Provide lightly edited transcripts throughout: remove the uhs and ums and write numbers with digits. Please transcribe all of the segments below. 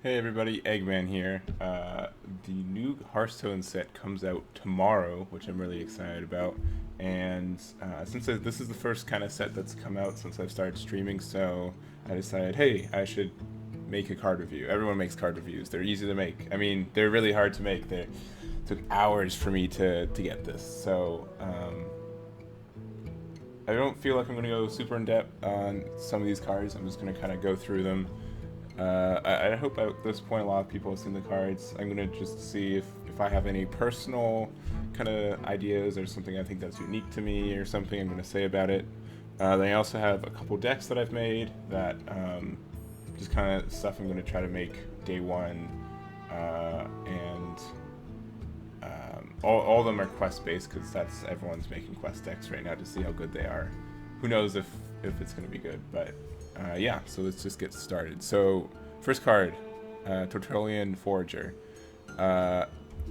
Hey everybody, Eggman here. The new Hearthstone set comes out tomorrow, which I'm really excited about. And since this is the first kind of set that's come out since I've started streaming, so I decided, hey, I should make a card review. Everyone makes card reviews. They're easy to make. I mean, they're really hard to make. They took hours for me to get this. So I don't feel like I'm going to go super in depth on some of these cards. I'm just going to kind of go through them. I hope at this point a lot of people have seen the cards. I'm going to just see if I have any personal kind of ideas or something I think that's unique to me or something I'm going to say about it. Then I also have a couple decks that I've made that just kind of stuff I'm going to try to make day one. And all of them are quest based because that's everyone's making quest decks right now to see how good they are. Who knows if it's going to be good, but yeah, so let's just get started. So, first card, Tortolian Forager.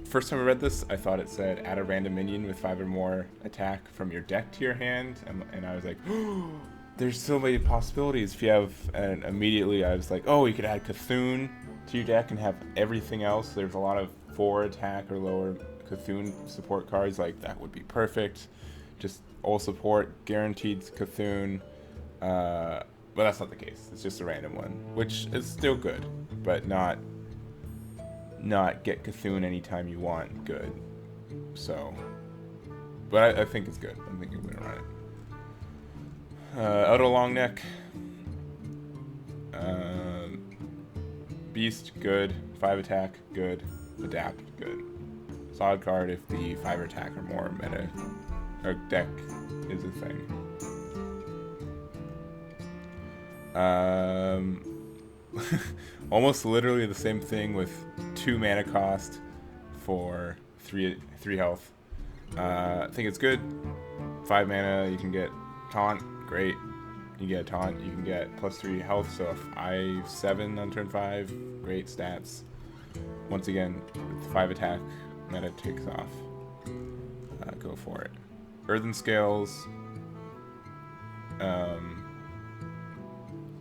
First time I read this, I thought it said add a random minion with 5 or more attack from your deck to your hand, and I was like, oh, there's so many possibilities. If you have, and immediately I was like, oh, you could add Cthulhu to your deck and have everything else. There's a lot of 4 attack or lower Cthulhu support cards, like that would be perfect. Just all support, guaranteed Cthulhu. But that's not the case. It's just a random one, which is still good, but not get Cthulhu anytime you want good. So, but I think it's good. I think I'm gonna run it. Auto long neck. Beast, good. 5 attack, good. Adapt, good. Solid card if the 5 attack or more meta or deck is a thing. Almost literally the same thing with 2 mana cost for 3 health. I think it's good. 5 mana, you can get taunt, great. You get a taunt, you can get +3 health, so if 5/7 on turn 5, great stats. Once again, with 5 attack, meta takes off. Go for it. Earthen Scales.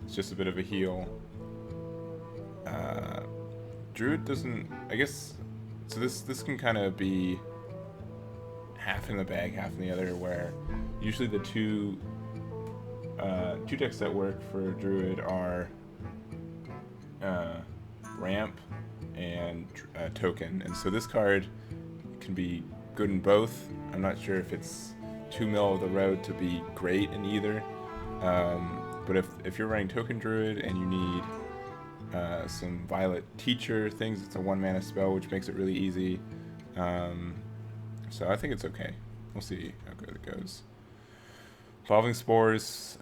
It's just a bit of a heal. Druid doesn't, I guess, so this can kind of be half in the bag, half in the other, where usually the two decks that work for Druid are Ramp and Token, and so this card can be good in both. I'm not sure if it's too middle of the road to be great in either. But if you're running Token Druid and you need some Violet Teacher things, it's a 1 mana spell, which makes it really easy. So I think it's okay. We'll see how good it goes. Evolving Spores.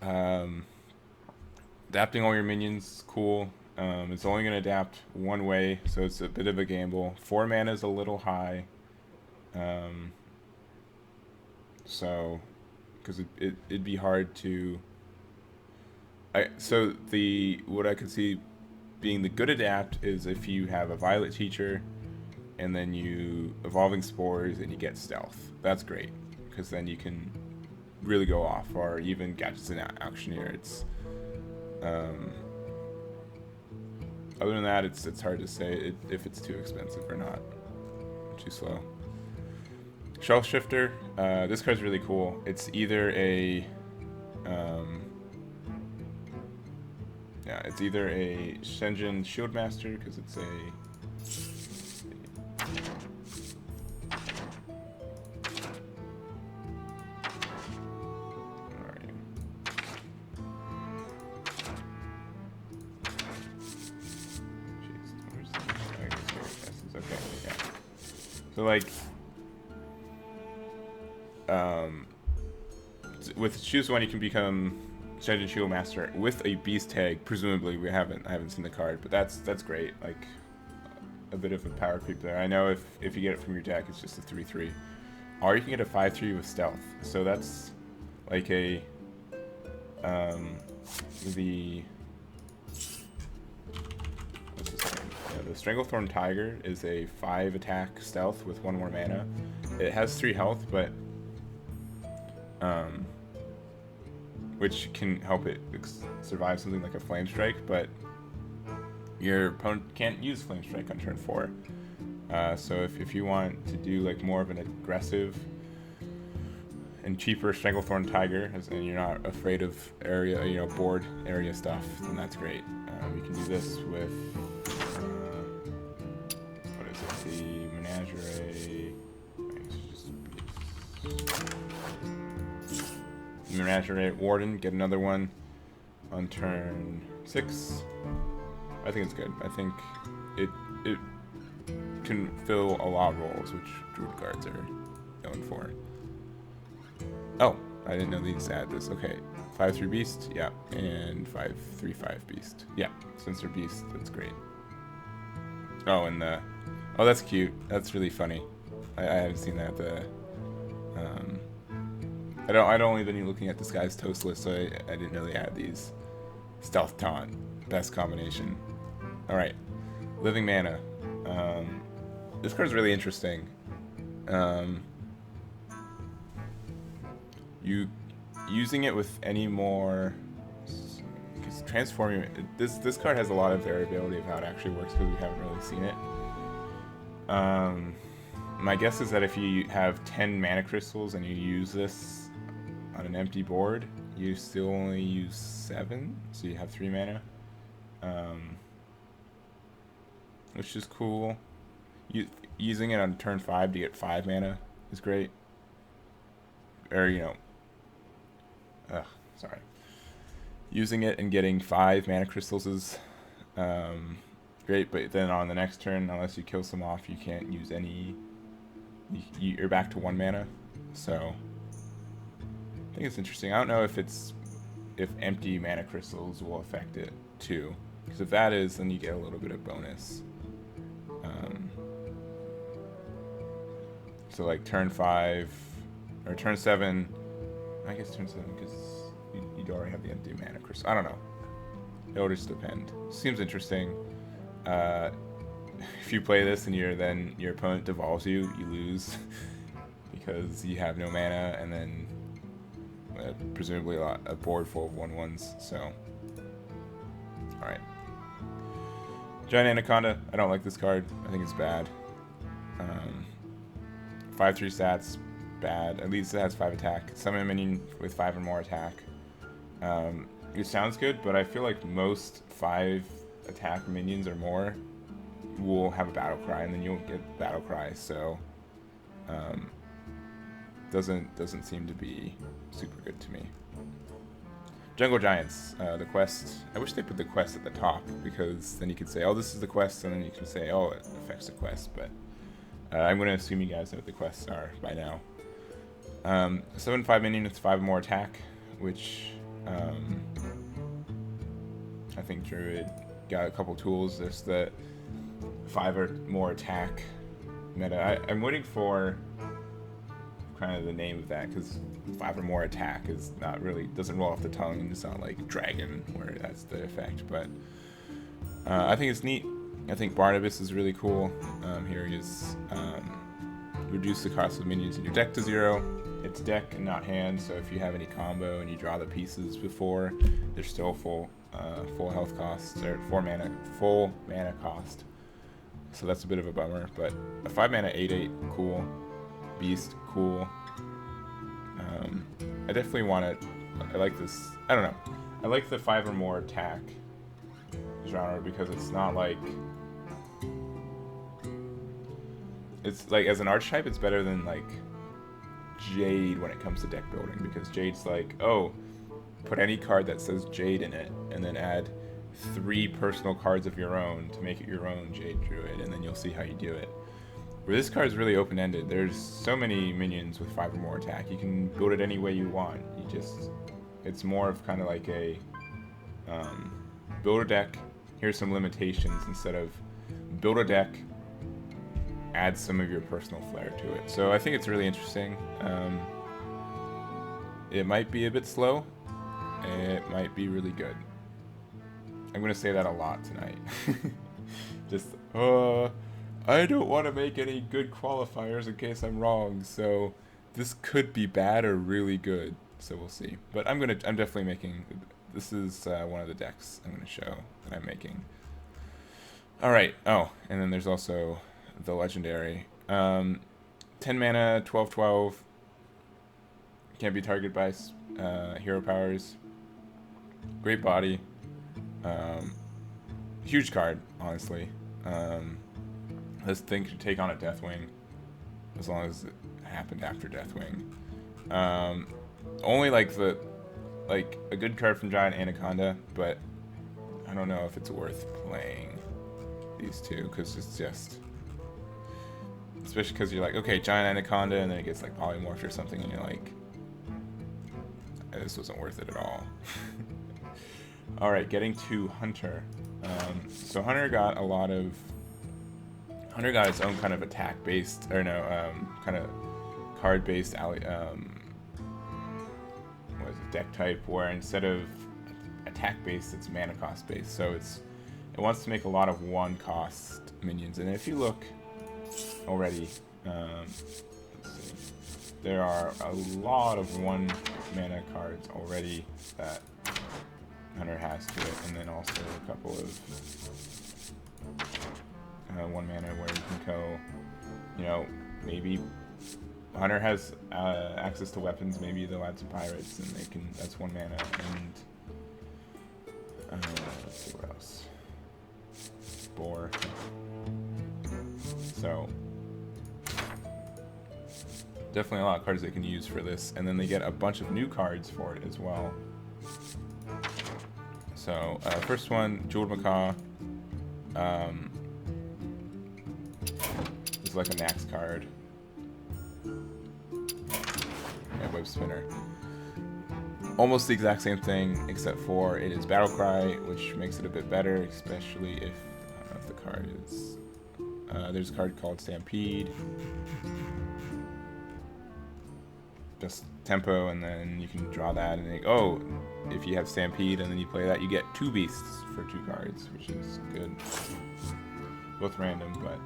Adapting all your minions, cool. It's only going to adapt one way, so it's a bit of a gamble. 4 mana is a little high. So, because it'd be hard to... what I could see being the good adapt is if you have a Violet Teacher and then you Evolving Spores and you get Stealth. That's great, because then you can really go off, or even Gadgets and Auctioneer. It's other than that, it's hard to say if it's too expensive or not. Too slow. Shelf Shifter. This card's really cool. It's either a it's either a Shenzhen Shieldmaster, because it's a... Where are you? Jeez, where's the... I guess here it is. Okay, yeah. So, like... with choose one, you can become Shenzhen Shieldmaster with a beast tag. Presumably, I haven't seen the card, but that's great. Like a bit of a power creep there. I know if you get it from your deck, it's just a 3/3, or you can get a 5/3 with stealth. So that's like a the what's this thing? Yeah, the Stranglethorn Tiger is a 5 attack stealth with 1 more mana. It has 3 health, but which can help it survive something like a Flame Strike, but your opponent can't use Flame Strike on turn 4. So if you want to do like more of an aggressive and cheaper Stranglethorn Tiger, and you're not afraid of area, board area stuff, then that's great. You can do this with what is it? The Menagerie. Menagerie Warden. Get another one on turn 6. I think it's good. I think it can fill a lot of roles, which Druid cards are known for. Oh, I didn't know these add this. Okay, 5/3 Beast, yeah, and 5/3/5 Beast, yeah. Since they're Beast, that's great. Oh, and oh, that's cute. That's really funny. I haven't seen that. I'd only been looking at this guy's toast list, so I didn't know they had these. Stealth Taunt, best combination. All right, Living Mana. This card's really interesting. You using it with any more, because transforming this card has a lot of variability of how it actually works because we haven't really seen it. My guess is that if you have 10 mana crystals and you use this on an empty board, you still only use 7, so you have 3 mana, which is cool. Using it on turn 5 to get 5 mana is great. Or sorry. Using it and getting 5 mana crystals is great, but then on the next turn, unless you kill some off, you can't use any. You're back to 1 mana, so I think it's interesting. I don't know if empty mana crystals will affect it too, because if that is, then you get a little bit of bonus. So like turn 5 or turn 7, I guess turn 7 because you'd already have the empty mana crystal. I don't know. It'll just depend. Seems interesting. If you play this and your opponent devolves you lose because you have no mana, and then presumably a board full of 1/1s. So, all right. Giant Anaconda. I don't like this card. I think it's bad. 5/3 stats, bad. At least it has 5 attack. Summon a minion with 5 or more attack. It sounds good, but I feel like most 5 attack minions or more will have a battle cry, and then you'll get battle cry. So, doesn't seem to be super good to me. Jungle Giants, the quest. I wish they put the quest at the top, because then you could say, oh, this is the quest, and then you can say, oh, it affects the quest. But I'm going to assume you guys know what the quests are by now. 7/5 minion with 5 more attack, which I think Druid got a couple tools. There's the 5 or more attack meta. I'm waiting for kind of the name of that, because 5 or more attack is not really, doesn't roll off the tongue, and it's not like Dragon where that's the effect. But I think it's neat. I think Barnabas is really cool. Here he is. Reduce the cost of minions in your deck to 0. It's deck and not hand, so if you have any combo and you draw the pieces before, they're still full health cost, or full mana cost. So that's a bit of a bummer, but a 5 mana 8/8, cool. Beast, cool. I definitely want it. I like this. I don't know. I like the 5 or more attack genre because it's not like, it's like, as an archetype, it's better than like Jade when it comes to deck building, because Jade's like, oh, put any card that says Jade in it, and then add 3 personal cards of your own to make it your own Jade Druid, and then you'll see how you do it. Where this card is really open-ended. There's so many minions with 5 or more attack. You can build it any way you want. It's more of kind of like a build a deck. Here's some limitations, instead of build a deck, add some of your personal flair to it. So I think it's really interesting. It might be a bit slow. It might be really good. I'm gonna say that a lot tonight. Just, I don't want to make any good qualifiers in case I'm wrong, so this could be bad or really good, so we'll see. But I'm definitely making, this is one of the decks I'm going to show that I'm making. All right. Oh, and then there's also the legendary. 10 mana, 12/12. Can't be targeted by hero powers. Great body. Huge card, honestly. This thing could take on a Deathwing as long as it happened after Deathwing. Only like a good card from Giant Anaconda, but I don't know if it's worth playing these two because it's just, especially because you're like, okay, Giant Anaconda, and then it gets like polymorphed or something, and you're like, this wasn't worth it at all. All right, getting to Hunter. So Hunter got its own kind of attack-based, or no, kind of card-based what is it, deck type, where instead of attack-based, it's mana cost-based. So it wants to make a lot of one-cost minions. And if you look already, let's see, there are a lot of one mana cards already that Hunter has to it, and then also a couple of 1 mana where you can go, you know, maybe Hunter has access to weapons, maybe they'll add some pirates, and they can, that's 1 mana, and let's see what else. Boar. So definitely a lot of cards they can use for this, and then they get a bunch of new cards for it as well. So first one, Jeweled Macaw. Is like a Nax card. Yeah, Web Spinner. Almost the exact same thing, except for it is Battle Cry, which makes it a bit better, especially if, I don't know if the card is, there's a card called Stampede. Just tempo, and then you can draw that, and think, oh, if you have Stampede and then you play that, you get 2 beasts for 2 cards, which is good. Both random, but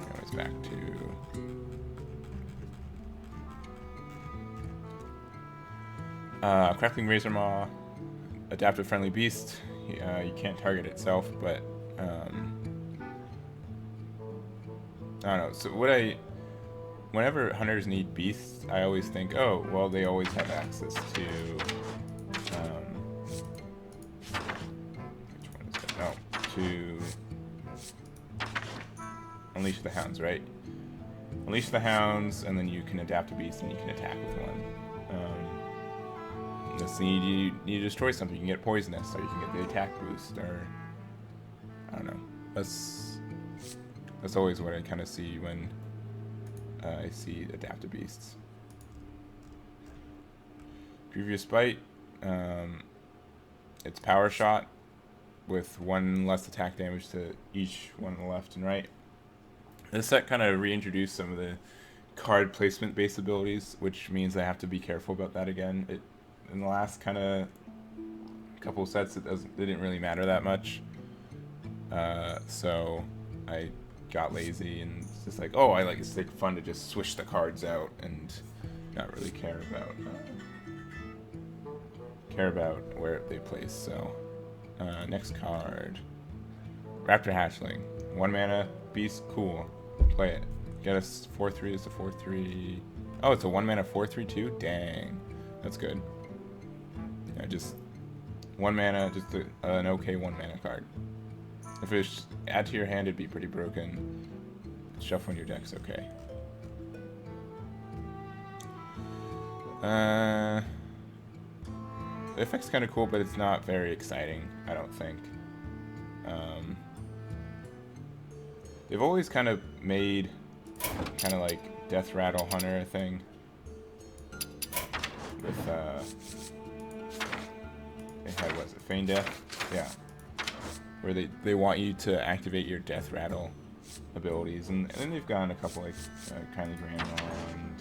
anyways, back to Crackling Razor Maw, adaptive friendly beast. You can't target itself, but I don't know. So whenever hunters need beasts, I always think, oh, well, they always have access to, which one is it? No, to Unleash the Hounds, right? Unleash the Hounds, and then you can adapt a beast and you can attack with one. This thing, you need to destroy something. You can get poisonous, or you can get the attack boost, or I don't know. That's always what I kind of see when I see adaptive beasts. Grievous Bite. It's power shot with 1 less attack damage to each one on the left and right. This set kind of reintroduced some of the card placement based abilities, which means I have to be careful about that again. In the last kind of couple of sets, it didn't really matter that much. So I got lazy and it's just like, oh, it's like fun to just swish the cards out and not really care about where they place. So next card, Raptor Hatchling, 1 mana beast, cool, play it. Get us 4/3. It's a 4/3. Oh, it's a 1 mana 4/3 too. Dang, that's good. Yeah, just 1 mana, just an okay 1 mana card. If it's add to your hand, it'd be pretty broken. Shuffling your deck's okay. The effect's kind of cool, but it's not very exciting, I don't think. They've always kind of made kind of like Death Rattle Hunter a thing. With, they had, what is it, Feign Death? Yeah. Where they want you to activate your Death Rattle abilities, and then they've gotten a couple like Kindly Grandma and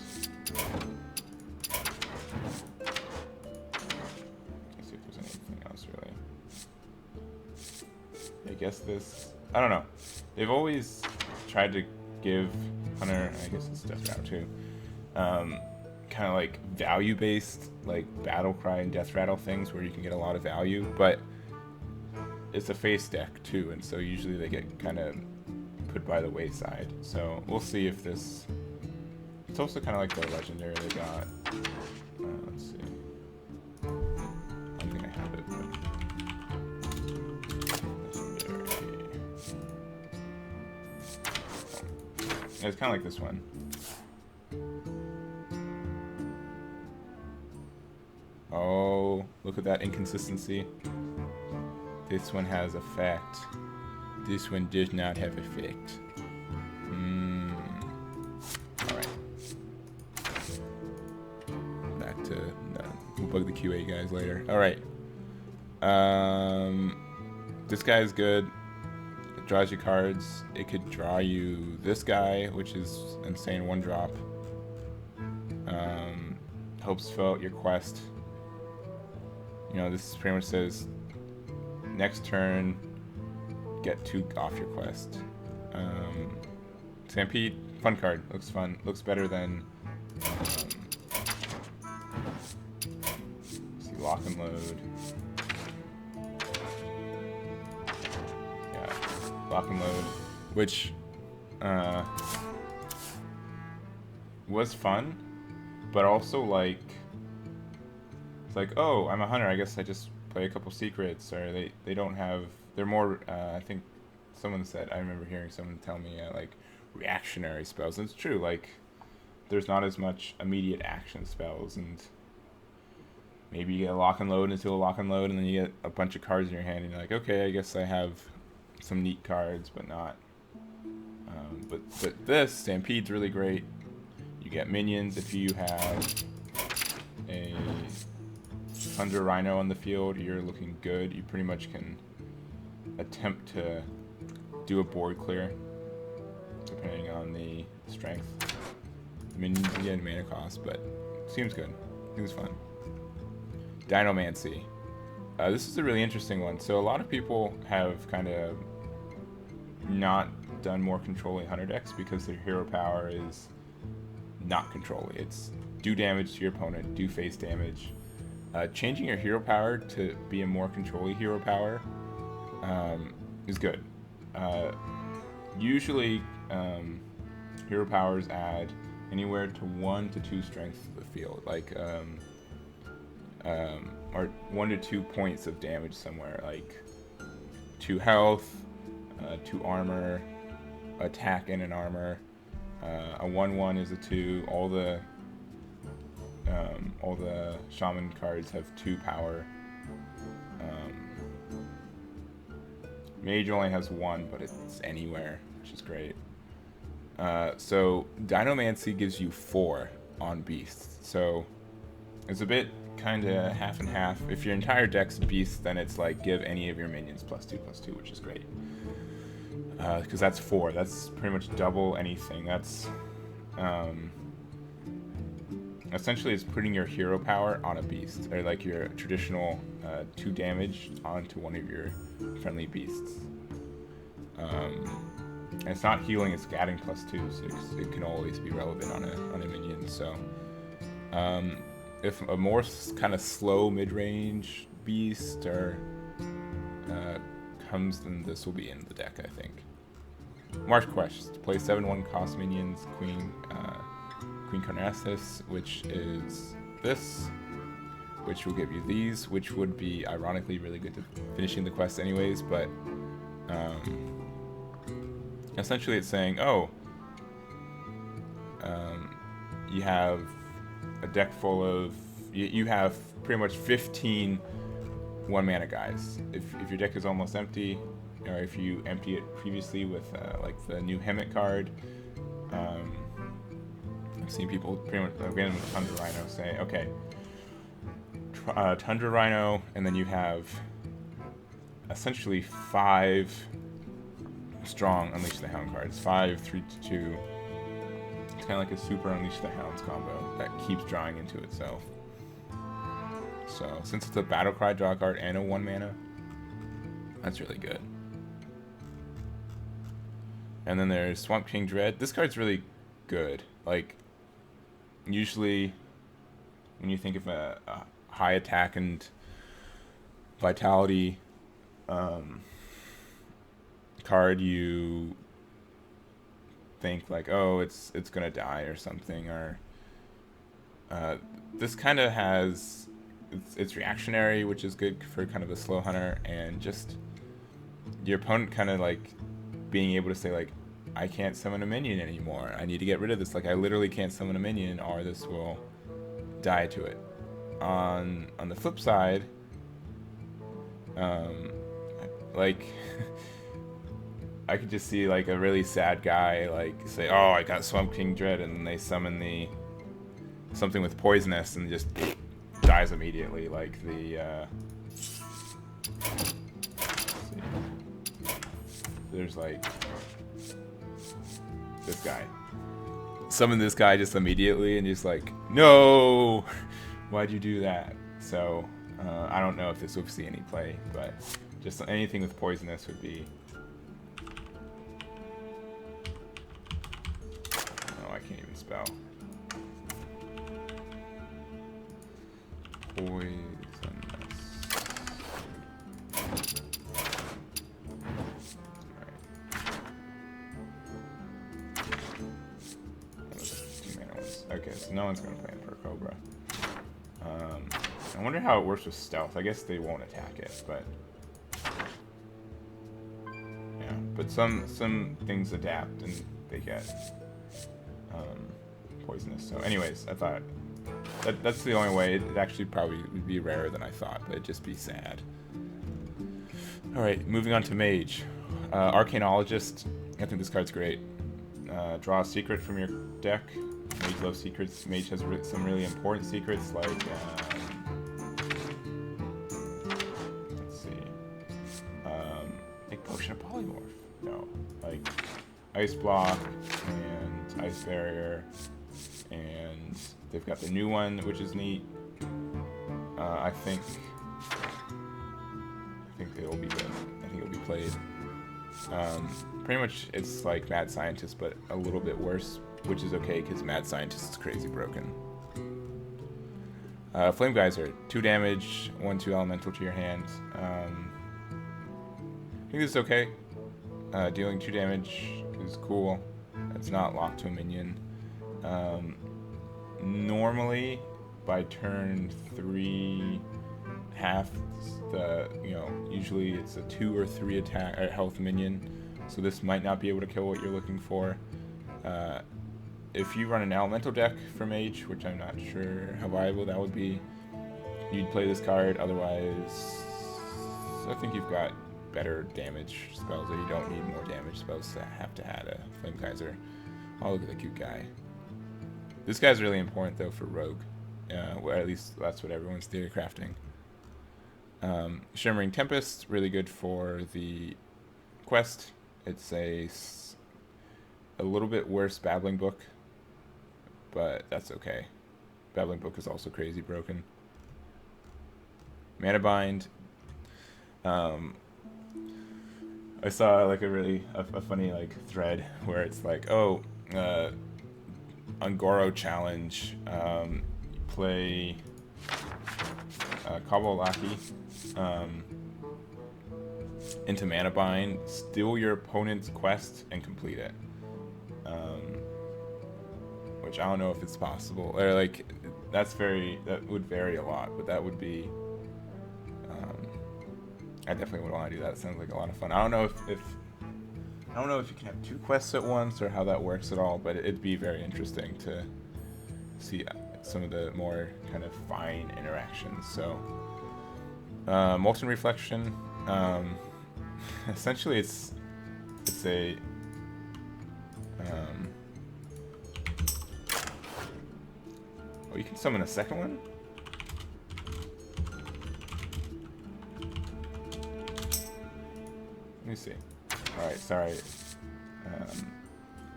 let's see if there's anything else really. I guess this, I don't know. They've always tried to give Hunter, I guess it's Death Rattle too, kind kind of like value-based, like Battle Cry and Death Rattle things where you can get a lot of value, but it's a face deck too, and so usually they get kind of put by the wayside. So we'll see if this. It's also kind of like the legendary they got. Let's see. I think I have it. Legendary. It's kind of like this one. Oh, look at that inconsistency. This one has effect. This one does not have effect. Alright. Back to... No, we'll bug the QA guys later. Alright. This guy is good. It draws you cards. It could draw you this guy, which is insane 1-drop. Helps fill out your quest. You know, this pretty much says next turn, get 2 off your quest. Stampede, fun card. Looks fun. Looks better than see, Lock and Load. Yeah, Lock and Load, which was fun, but also like it's like, oh, I'm a hunter. I guess I just play a couple secrets, or they don't have. They're more. I think someone said. I remember hearing someone tell me like reactionary spells. And it's true. Like there's not as much immediate action spells, and maybe you get a lock and load into a lock and load, and then you get a bunch of cards in your hand, and you're like, okay, I guess I have some neat cards, but not. But this Stampede's really great. You get minions if you have a Thunder Rhino on the field. You're looking good. You pretty much can attempt to do a board clear, depending on the strength. The minions get mana cost, but seems good. Seems fun. Dinomancy. This is a really interesting one. So a lot of people have kind of not done more controlling hunter decks because their hero power is not controlling. It's do damage to your opponent, do face damage. Changing your hero power to be a more controlling hero power is good. Usually, hero powers add anywhere to 1 to 2 strength to the field, like or 1 to 2 points of damage somewhere, like 2 health, 2 armor, attack and an armor. A 1/1 is a 2. All the shaman cards have 2 power. Mage only has 1, but it's anywhere, which is great. So Dinomancy gives you 4 on beasts. So it's a bit kind of half and half. If your entire deck's beasts, then it's like give any of your minions +2/+2, which is great. Because that's 4. That's pretty much double anything. That's essentially it's putting your hero power on a beast, or like your traditional 2 damage onto one of your friendly beasts. And it's not healing; it's adding +2, so it can always be relevant on a minion. So if a more kind of slow mid-range beast or comes, then this will be in the deck, I think. March Quest. Play 7/1 cost minions, Queen Carnassus, which is this, which will give you these, which would be ironically really good to finishing the quest anyways, but essentially it's saying, oh, you have a deck full of, you have pretty much 15 1-mana guys. If your deck is almost empty, or if you empty it previously with like the new Hemet card, I've seen people pretty much, again with Tundra Rhino, say, okay, Tundra Rhino, and then you have essentially 5 strong Unleash the Hound cards. 5 3/2. It's kind of like a super Unleash the Hounds combo that keeps drawing into itself. So since it's a Battle Cry draw card and a 1-mana, that's really good. And then there's Swamp King Dread. This card's really good. Like, usually when you think of a high attack and vitality card, you think like, oh, it's gonna die or something, or this kind of has it's reactionary, which is good for kind of a slow hunter, and just your opponent kind of like being able to say like, I can't summon a minion anymore. I need to get rid of this. Like I literally can't summon a minion, or this will die to it. On the flip side, like I could just see like a really sad guy like say, oh, I got Swamp King Dread, and then they summon the something with poisonous and just dies immediately. Like the there's like this guy. Summon this guy just immediately and just like, no, why'd you do that? So I don't know if this will see any play, but just anything with poisonous would be. Oh, I can't even spell. Poisonous. Okay, so no one's going to play Emperor Cobra. I wonder how it works with stealth. I guess they won't attack it, but yeah. But some things adapt and they get poisonous. So, anyways, I thought that's the only way. It actually probably would be rarer than I thought, but it'd just be sad. All right, moving on to Mage, Arcanologist. I think this card's great. Draw a secret from your deck. Mage loves secrets. Mage has some really important secrets, like let's see, like Potion of Polymorph. No, like Ice Block and Ice Barrier, and they've got the new one, which is neat. I think it'll be good. I think it'll be played. Pretty much, it's like Mad Scientist, but a little bit worse, which is okay because Mad Scientist is crazy broken. Flame Geyser, 2 damage, 1/2 elemental to your hand. I think this is okay. Dealing 2 damage is cool. It's not locked to a minion. Normally, by turn 3, half the usually it's a 2 or 3 attack or health minion. So this might not be able to kill what you're looking for. If you run an elemental deck for Mage, which I'm not sure how viable that would be, you'd play this card. Otherwise, I think you've got better damage spells, or you don't need more damage spells to have to add a Flame Geyser. Oh, look at the cute guy. This guy's really important, though, for Rogue. Or at least that's what everyone's theory crafting. Shimmering Tempest, really good for the quest. It's a little bit worse Babbling Book, but that's okay. Babbling Book is also crazy broken. Mana Bind. I saw like a funny like thread where it's like, oh, Ungoro challenge. Play Kabalaki into Mana Bind, steal your opponent's quest, and complete it. Which I don't know if it's possible, or like that would vary a lot, but that would be. I definitely would want to do that. It sounds like a lot of fun. I don't know if you can have 2 quests at once or how that works at all, but it'd be very interesting to see some of the more kind of fine interactions. So, Molten Reflection. Essentially, it's a oh, you can summon a second one. Let me see. All right, sorry. I'm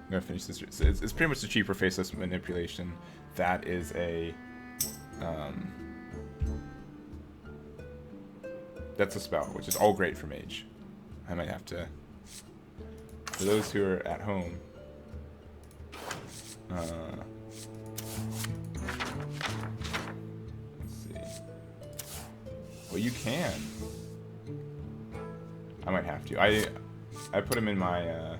gonna finish this. It's pretty much a cheaper faceless manipulation. That is a that's a spell, which is all great for Mage. I might have to, for those who are at home, But you can. I might have to. I put him in my.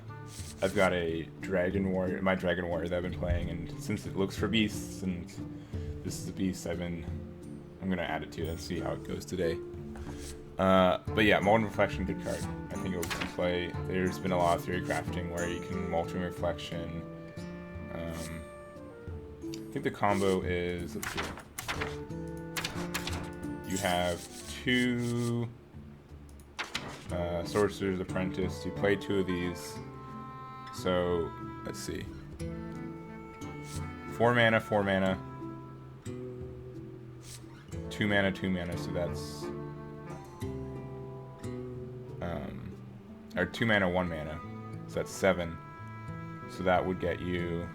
I've got a dragon warrior, my dragon warrior that I've been playing, and since it looks for beasts, and this is a beast, I'm gonna add it to it and see how it goes today. But yeah, Molten Reflection, good card. I think it will play. There's been a lot of theory crafting where you can Molten Reflection. I think the combo is, let's see. You have 2 Sorcerer's Apprentice. You play 2 of these. So, let's see. 4 mana, 4 mana. 2 mana, 2 mana, so that's... or 2 mana, 1 mana. So that's 7. So that would get you...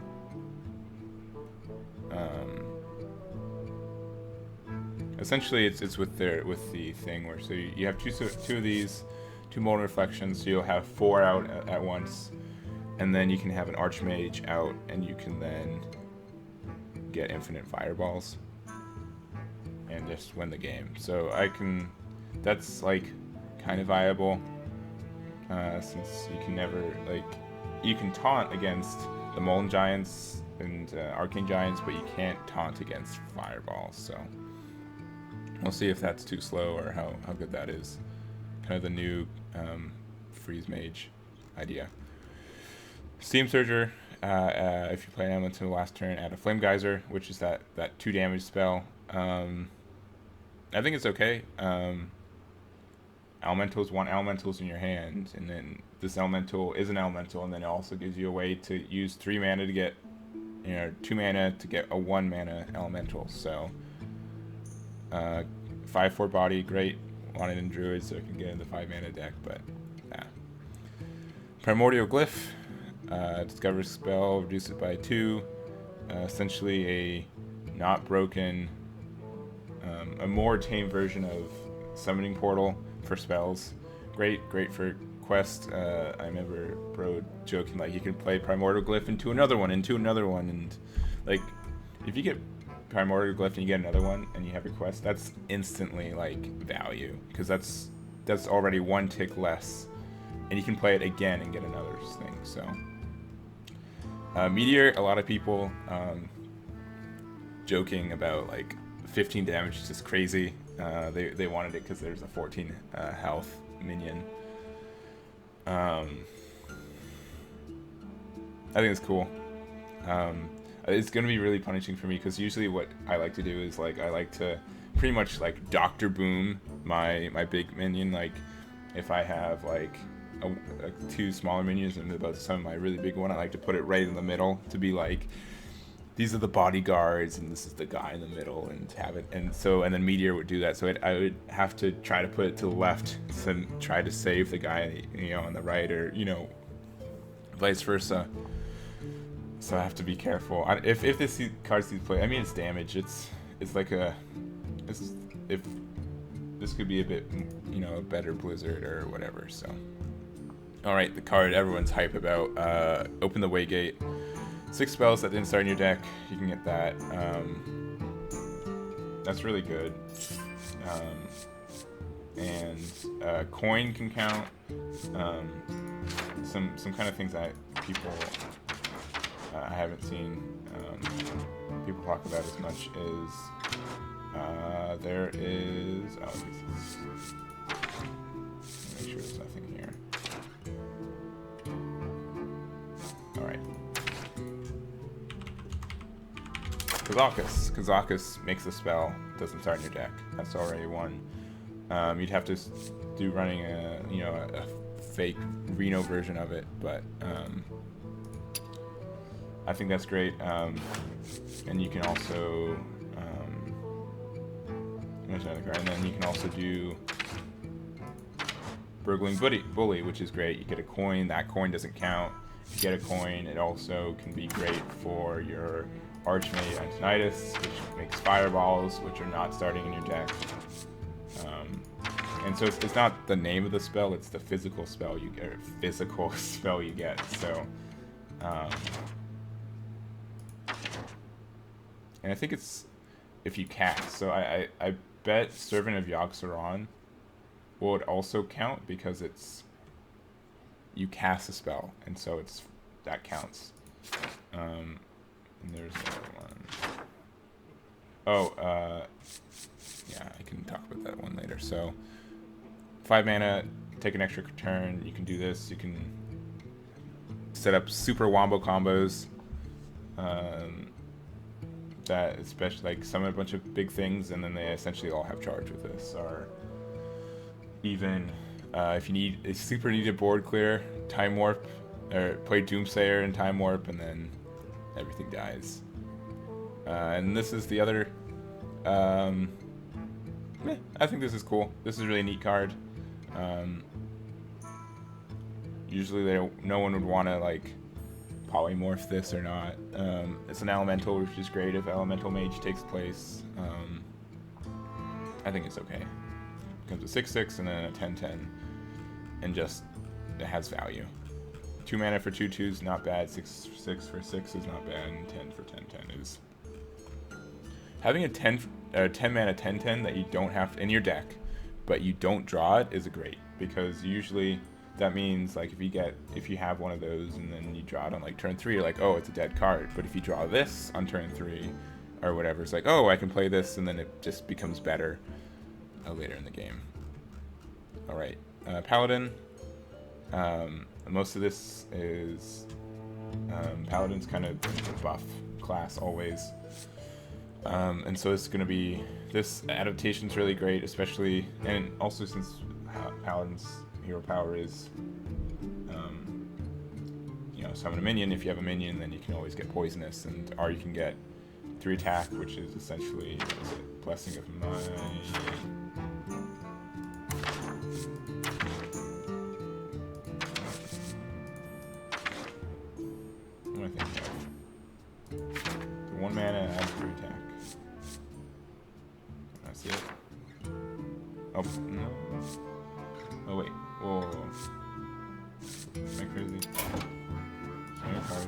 essentially, it's with the thing where so you have two of these, 2 Molten Reflections. So you'll have 4 out at once, and then you can have an Archmage out, and you can then get infinite fireballs and just win the game. So that's like kind of viable, since you can never you can taunt against the Molten Giants and Arcane Giants, but you can't taunt against fireballs. So we'll see if that's too slow or how good that is. Kind of the new Freeze Mage idea. Steam Surger, if you play an element in the last turn, add a Flame Geyser, which is that 2 damage spell. I think it's okay. Elementals want elementals in your hand, and then this elemental is an elemental, and then it also gives you a way to use 3 mana to get, 2 mana to get a 1 mana elemental. So 5/4 body, great. Want it in Druid so it can get in the 5 mana deck, but yeah. Primordial Glyph, discover spell, reduce it by 2. Essentially a not broken, a more tame version of Summoning Portal for spells. Great for quest. I remember bro joking like you can play Primordial Glyph into another one, and like if you get Primordial Glyph and you get another one and you have your quest, that's instantly like value, because that's already 1 tick less, and you can play it again and get another thing. So Meteor, a lot of people joking about like 15 damage is just crazy. They wanted it because there's a 14 health minion. I think it's cool. It's going to be really punishing for me, because usually what I like to do is I like to pretty much Dr. Boom my big minion. Like if I have a 2 smaller minions and about some of my really big one, I like to put it right in the middle to be like, these are the bodyguards and this is the guy in the middle, and have it. And then Meteor would do that. So I would have to try to put it to the left to try to save the guy, on the right, or vice versa. So I have to be careful. If this card sees play, I mean, it's damage. It's like if this could be a bit, a better Blizzard or whatever. So, all right, the card everyone's hype about. Open the Waygate. 6 spells that didn't start in your deck. You can get that. That's really good. And coin can count. Some kind of things that people. I haven't seen people talk about as much is there is. Oh, make sure there's nothing here. All right. Kazakus makes a spell, doesn't start in your deck. That's already 1. You'd have to do running a fake Reno version of it, but I think that's great. And you can also there's another card, and then you can also do Burgling Bully, which is great. You get a coin. That coin doesn't count. You get a coin. It also can be great for your Archmage Antonidas, which makes fireballs, which are not starting in your deck. And so it's not the name of the spell; it's the physical spell you get. So, and I think it's if you cast. So I bet Servant of Yogg-Saron would also count because it's you cast a spell, and so that counts. And there's another one. Oh, yeah, I can talk about that one later. So 5 mana, take an extra turn. You can do this. You can set up super wombo combos. That especially like summon a bunch of big things, and then they essentially all have charge with this. Or even if you need a super needed board clear, Time Warp, or play Doomsayer and Time Warp, and then everything dies. And this is the other. I think this is cool. This is a really neat card. Usually no one would want to like polymorph this or not. It's an elemental, which is great if elemental mage takes place. I think it's okay. It comes with 6/6 and then a 10/10, and just it has value. 2 mana for 2/2 is not bad. 6/6 for 6 is not bad, and 10 for 10/10 is. Having a 10 mana 10/10 that you don't have in your deck, but you don't draw it is great, because usually that means like if you have one of those and then you draw it on like turn 3, you're like, oh, it's a dead card. But if you draw this on turn 3 or whatever, it's like, oh, I can play this, and then it just becomes better later in the game. All right, Paladin. Most of this is Paladin's kind of buff class always. And so it's going to be, this adaptation's really great, especially, and also since Paladin's hero power is, summon a minion. If you have a minion, then you can always get poisonous, or you can get 3 attack, which is essentially, Blessing of Might. What do I think of? 1 mana adds 3 attack. That's it. Oh, no. Oh, wait. Whoa. Am I crazy? Many cards.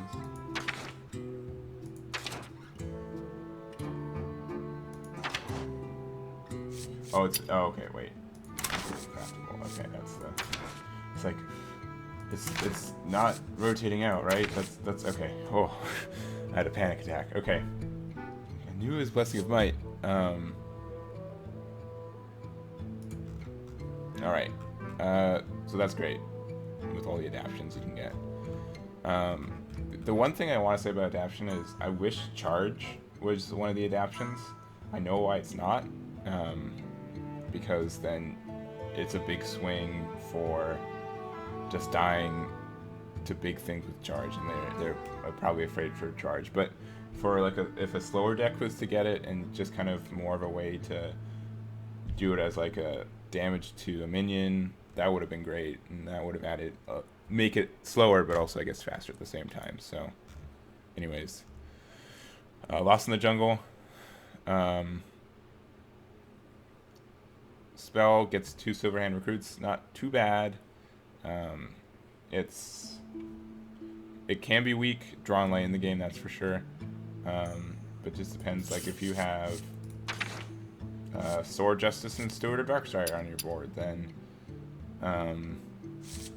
Oh, okay, wait. Craftable. Okay, it's like, it's not rotating out, right? That's okay. Oh, I had a panic attack. Okay. I knew it was Blessing of Might. Alright. So that's great with all the adaptions you can get. The one thing I want to say about adaption is I wish Charge was one of the adaptions. I know why it's not, because then it's a big swing for just dying to big things with Charge, and they're probably afraid for Charge. But for like if a slower deck was to get it, and just kind of more of a way to do it as like a damage to a minion, that would have been great, and that would have added make it slower, but also I guess faster at the same time. So, anyways, Lost in the Jungle. Spell gets 2 Silverhand Recruits. Not too bad. It can be weak drawn late in the game, that's for sure. But just depends. Like if you have Sword Justice and Steward of Darkshire on your board, then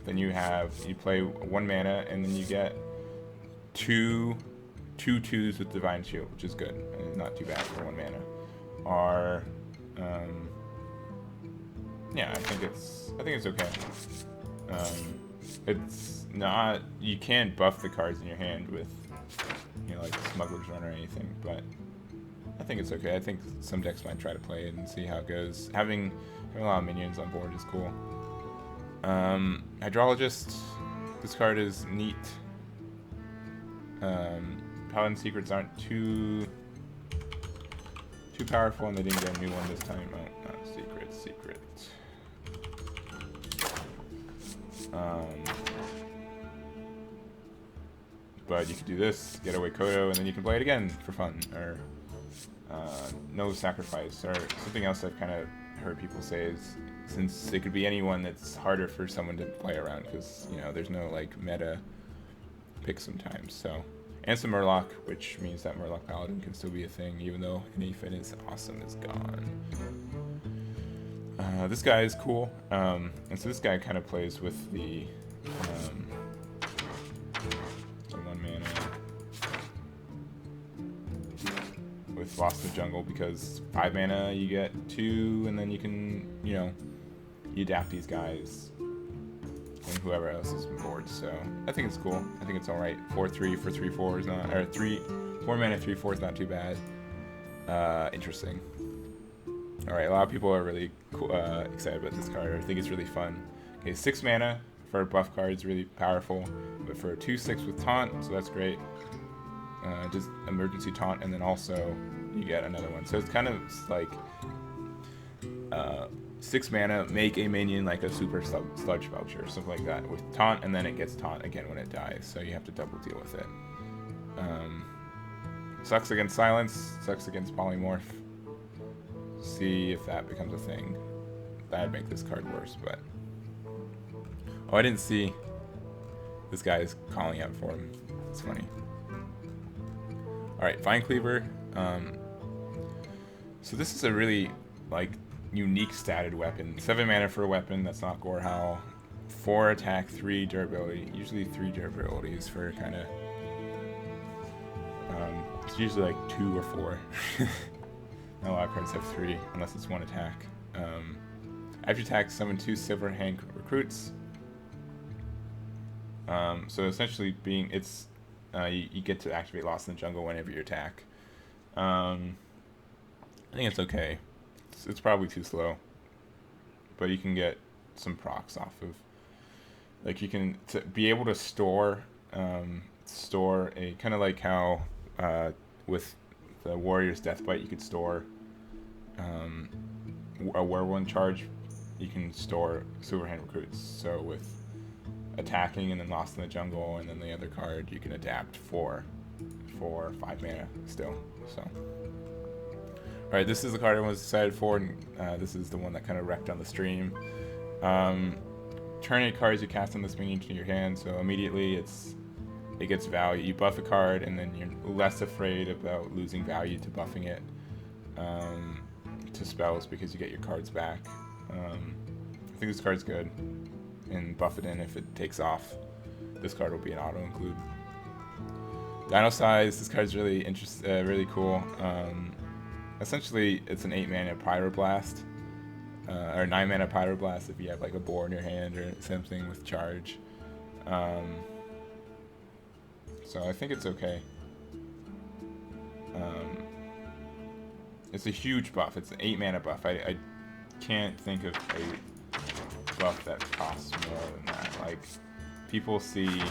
you play 1 mana, and then you get 2 2/2s with Divine Shield, which is good. And it's not too bad for 1 mana. Or yeah, I think it's okay. It's not, you can't buff the cards in your hand with like Smuggler's Run or anything, but I think it's okay. I think some decks might try to play it and see how it goes. Having a lot of minions on board is cool. Hydrologist, this card is neat. Paladin Secrets aren't too powerful, and they didn't get a new one this time. Oh, not secret. But you could do this, get away Kodo, and then you can play it again for fun. Or no sacrifice, or something else I've kind of heard people say is, since it could be anyone, it's harder for someone to play around, because there's no like meta pick sometimes. So, and some Murloc, which means that Murloc Paladin can still be a thing, even though any Fit is awesome is gone. This guy is cool, and so this guy kind of plays with the 1 mana with Lost in the Jungle, because 5 mana you get 2, and then you can, you adapt these guys and whoever else is on board. So I think it's cool. I think it's all right. 4/3 for 3/4 is not, or 4 mana 3/4 is not too bad. Interesting. All right, a lot of people are really excited about this card. I think it's really fun. Okay, 6 mana for a buff card is really powerful, but for a 2/6 with taunt, so that's great. Just emergency taunt, and then also you get another one. So it's kind of like 6 mana, make a minion like a super sludge belcher or something like that with taunt, and then it gets taunt again when it dies, so you have to double deal with it. Sucks against silence, sucks against polymorph. See if that becomes a thing. That'd make this card worse, but oh, I didn't see this guy is calling out for him. It's funny. All right, Vine Cleaver. So this is a really unique statted weapon. 7 mana for a weapon that's not Gore Howl. 4 attack, 3 durability. Usually 3 durabilities for kind of. It's usually 2 or 4. Not a lot of cards have 3 unless it's 1 attack. After attack, summon 2 Silver Hand recruits. So essentially, you get to activate Lost in the Jungle whenever you attack. I think it's okay. It's probably too slow, but you can get some procs off of. You can be able to store a kind of like how with the Warrior's Deathbite, you could store a Whirlwind charge. You can store Silverhand recruits. So with attacking and then Lost in the Jungle and then the other card, you can adapt for 5 mana still. So, all right, this is the card everyone's excited for, and this is the one that kind of wrecked on the stream. Turn 8 cards you cast on this minion to your hand, so immediately it gets value. You buff a card, and then you're less afraid about losing value to buffing it to spells because you get your cards back. I think this card's good, and buff it in if it takes off. This card will be an auto include. Dino Size. This card's really really cool. Essentially, it's an 8 mana Pyroblast, or 9 mana Pyroblast if you have a boar in your hand or something with charge. So I think it's okay. It's a huge buff. It's an 8 mana buff. I can't think of a buff that costs more than that. People see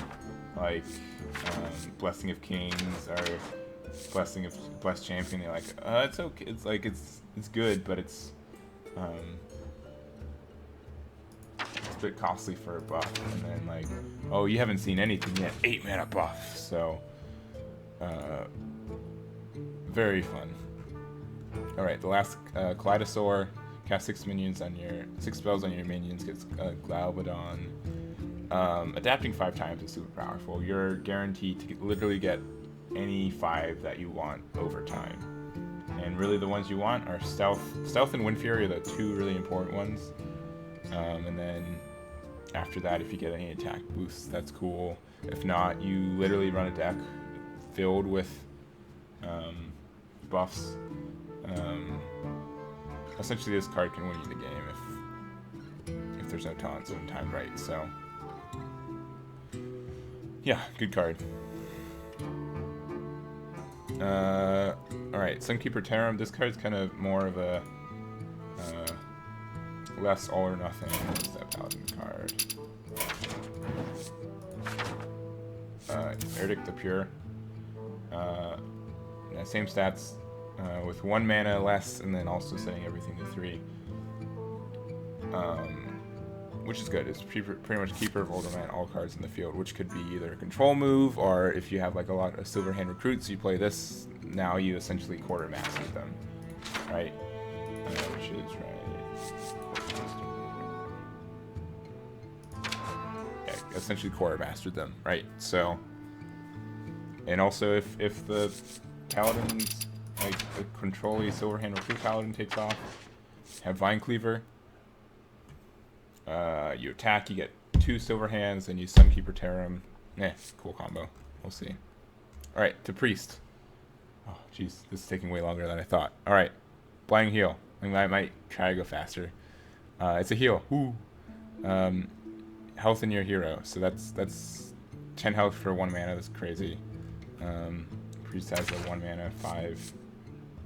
Blessing of Kings or Blessed Champion. They're it's okay. It's good, but it's a bit costly for a buff. And then oh, you haven't seen anything yet. 8 mana buff. So very fun. All right, the last Kaleidosaur. Cast 6 spells on your minions. Gets Glaubadon. Adapting 5 times is super powerful. You're guaranteed to literally get any 5 that you want over time. And really the ones you want are Stealth and Wind Fury are the 2 really important ones. And then after that, if you get any attack boosts, that's cool. If not, you literally run a deck filled with buffs. Essentially, this card can win you the game if there's no taunts and timed right. So, yeah, good card. All right, Sunkeeper Tarim. This card's kind of more of a less all or nothing. What's that Paladin card? Erdic the Pure. Same stats. With 1 mana less, and then also setting everything to 3, which is good. It's pretty much Keeper of Ultimate all cards in the field, which could be either a control move, or if you have a lot of Silverhand recruits, you play this. Now you essentially quartermaster them, right? Which is right. Yeah, essentially quartermastered them, right? So, and also if the Paladin's a control-y Silverhand recruit Paladin takes off, have Vine Cleaver, You attack, you get 2 silver hands, and you Sunkeeper Tarim. Cool combo. We'll see. Alright, to Priest. Oh, jeez, this is taking way longer than I thought. Alright, Blind Heal. I might try to go faster. It's a heal. Woo. Health in your hero. So that's 10 health for 1 mana. That's crazy. Priest has a 1 mana 5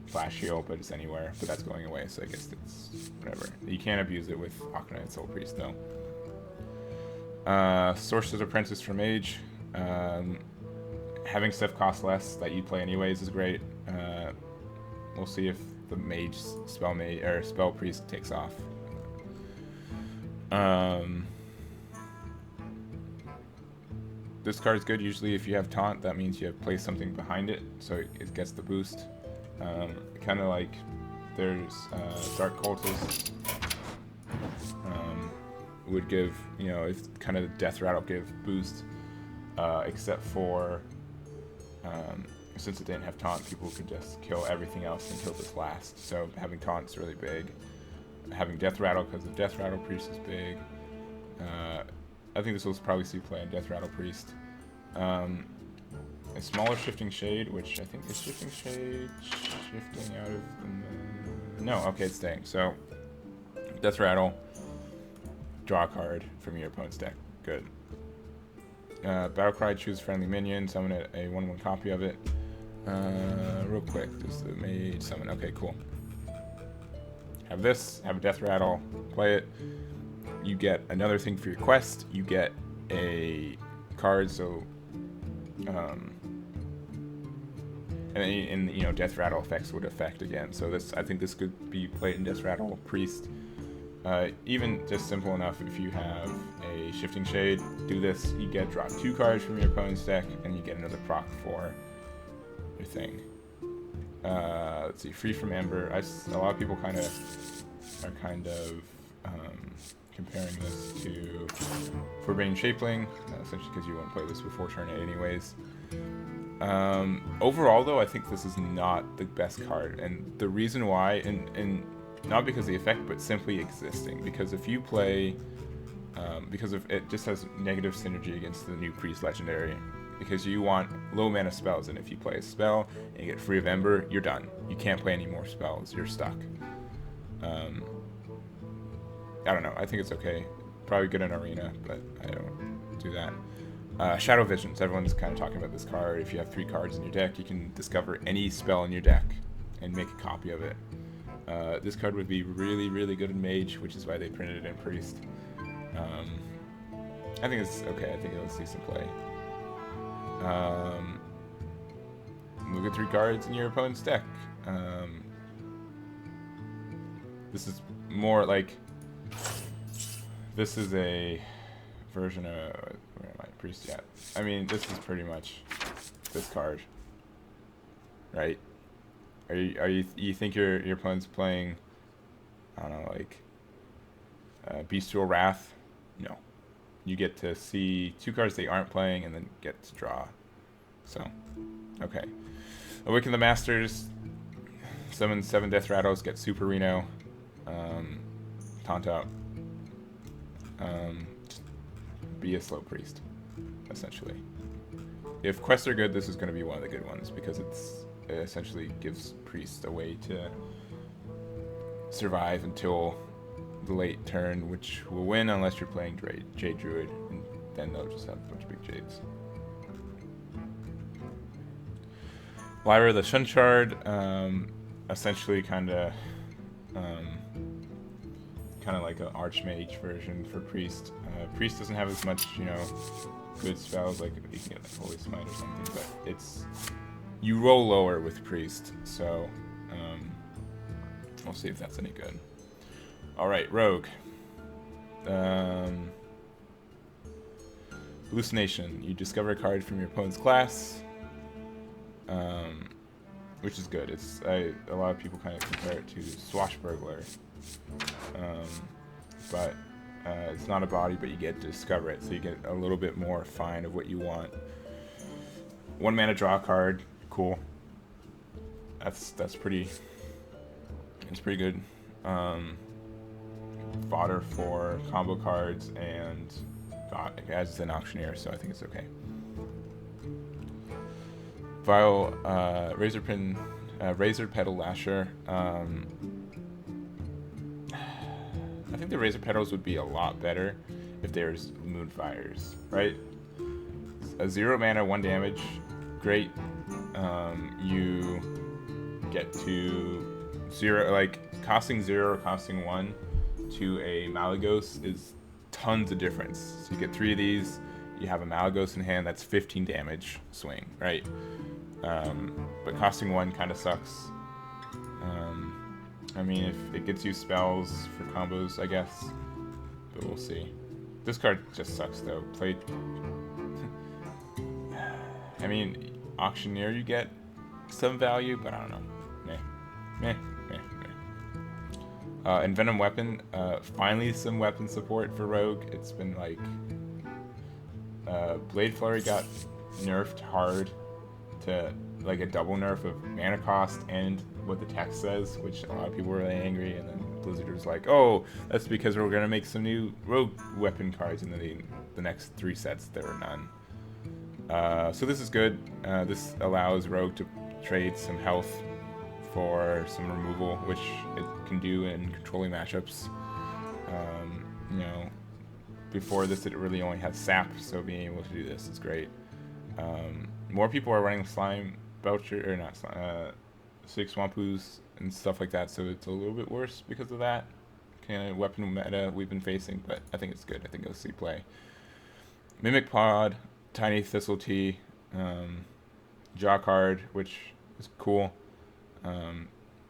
flash heal, but it's anywhere. But that's going away, so I guess it's whatever. You can't abuse it with Akhanite Soul Priest though. Sorcerer's Apprentice for Mage. Having stuff cost less that you play anyways is great. We'll see if the Mage Spell Priest takes off. This card's good usually if you have Taunt. That means you have placed something behind it, so it gets the boost. Kind of like there's Dark Cultist. Would give, if kind of Death Rattle give boost, except for since it didn't have Taunt, people could just kill everything else until this last. So having Taunt's really big. Having Death Rattle because of Death Rattle Priest is big. I think this will probably see play in Death Rattle Priest. A smaller Shifting Shade, which I think is Shifting Shade shifting out of the... No, okay, it's staying. So Death Rattle. Draw a card from your opponent's deck. Good. Battlecry, choose friendly minion, summon a 1/1 copy of it. Real quick, just the Mage summon. Okay, cool. Have this, have a Death Rattle, play it. You get another thing for your quest. You get a card, so and Death Rattle effects would affect again. So I think this could be played in Death Rattle Priest. Even just simple enough, if you have a Shifting Shade, do this, you draw 2 cards from your opponent's deck, and you get another proc for your thing. Let's see, Free from Amber. A lot of people are kind of comparing this to Forbidden Shapeling, essentially because you won't play this before turn 8 anyways. Overall, though, I think this is not the best card, and the reason why, and not because of the effect, but simply existing. Because if you play, because it just has negative synergy against the new Priest Legendary. Because you want low mana spells, and if you play a spell and you get Free of Ember, you're done. You can't play any more spells. You're stuck. I don't know. I think it's okay. Probably good in Arena, but I don't do that. Shadow Visions. Everyone's kind of talking about this card. If you have 3 cards in your deck, you can discover any spell in your deck and make a copy of it. This card would be really, really good in Mage, which is why they printed it in Priest. I think it's okay. I think it'll see some play. Look at 3 cards in your opponent's deck. This is more like... This is a version of... Where am I? Priest yet? I mean, this is pretty much this card. Right? You think your opponent's playing, I don't know, like Bestial Wrath? No. You get to see 2 cards they aren't playing and then get to draw. So, okay. Awaken the Masters, summon 7 Death Rattles, get Super Reno, taunt out. Be a slow priest, essentially. If quests are good, this is going to be one of the good ones because it essentially gives priests a way to survive until the late turn, which will win unless you're playing Jade Druid, and then they'll just have a bunch of big Jades. Lyra the Shunshard, essentially kind of like an Archmage version for Priest. Priest doesn't have as much, good spells, like you can get like Holy Smite or something, but you roll lower with Priest, so we'll see if that's any good. Alright, Rogue. Hallucination. You discover a card from your opponent's class, which is good. A lot of people kind of compare it to Swashbuckler, but it's not a body, but you get to discover it, so you get a little bit more fine of what you want. 1 mana, draw a card. Cool. That's pretty. It's pretty good. fodder for combo cards, and it adds an auctioneer, so I think it's okay. Vile Razor Petal Lasher. I think the Razor Petals would be a lot better if there's Moonfires, right? A 0 mana, 1 damage, great. You get to 0, like costing 0 or costing 1 to a Malagos is tons of difference. So you get 3 of these, you have a Malagos in hand, that's 15 damage swing, right? But costing 1 kind of sucks. I mean, if it gets you spells for combos, I guess, but we'll see. This card just sucks though. Played. I mean, auctioneer you get some value, but I don't know. Meh. And Venom Weapon, finally some weapon support for Rogue. It's been like Blade Flurry got nerfed hard to like a double nerf of mana cost and what the text says, which a lot of people were really angry, and then Blizzard was like, oh, that's because we're gonna make some new Rogue weapon cards, and then the next 3 sets there were none. So this is good. This allows Rogue to trade some health for some removal, which it can do in controlling matchups. You know, before this it really only had sap, so being able to do this is great. More people are running Slime Belcher, or not Slime, 6 Swampus and stuff like that, so it's a little bit worse because of that kind of weapon meta we've been facing, but I think it's good. I think you'll see play. Mimic Pod, Tiny Thistle Tea, Jaw card, which is cool.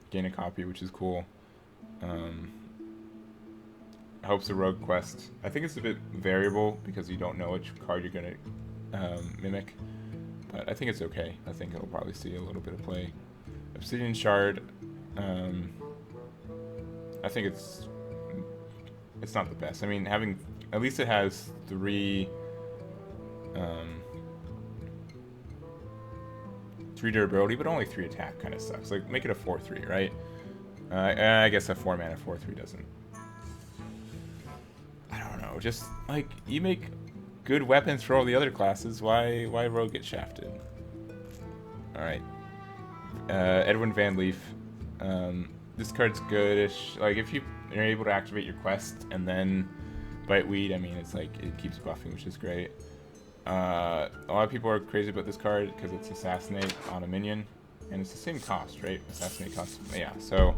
Gain a copy, which is cool. Helps the Rogue quest. I think it's a bit variable because you don't know which card you're gonna mimic, but I think it's okay. I think it'll probably see a little bit of play. Obsidian Shard. I think it's not the best. I mean, at least it has 3 durability, but only 3 attack. Kind of sucks. Like, make it a 4/3, right? I guess a 4 mana 4/3 doesn't. I don't know. Just like you make good weapons for all the other classes. Why Rogue get shafted? All right. Edwin Van Leaf. This card's goodish. Like, if you are able to activate your quest and then bite weed, I mean, it's like it keeps buffing, which is great. A lot of people are crazy about this card because it's Assassinate on a minion, and it's the same cost, right? Assassinate cost, yeah. So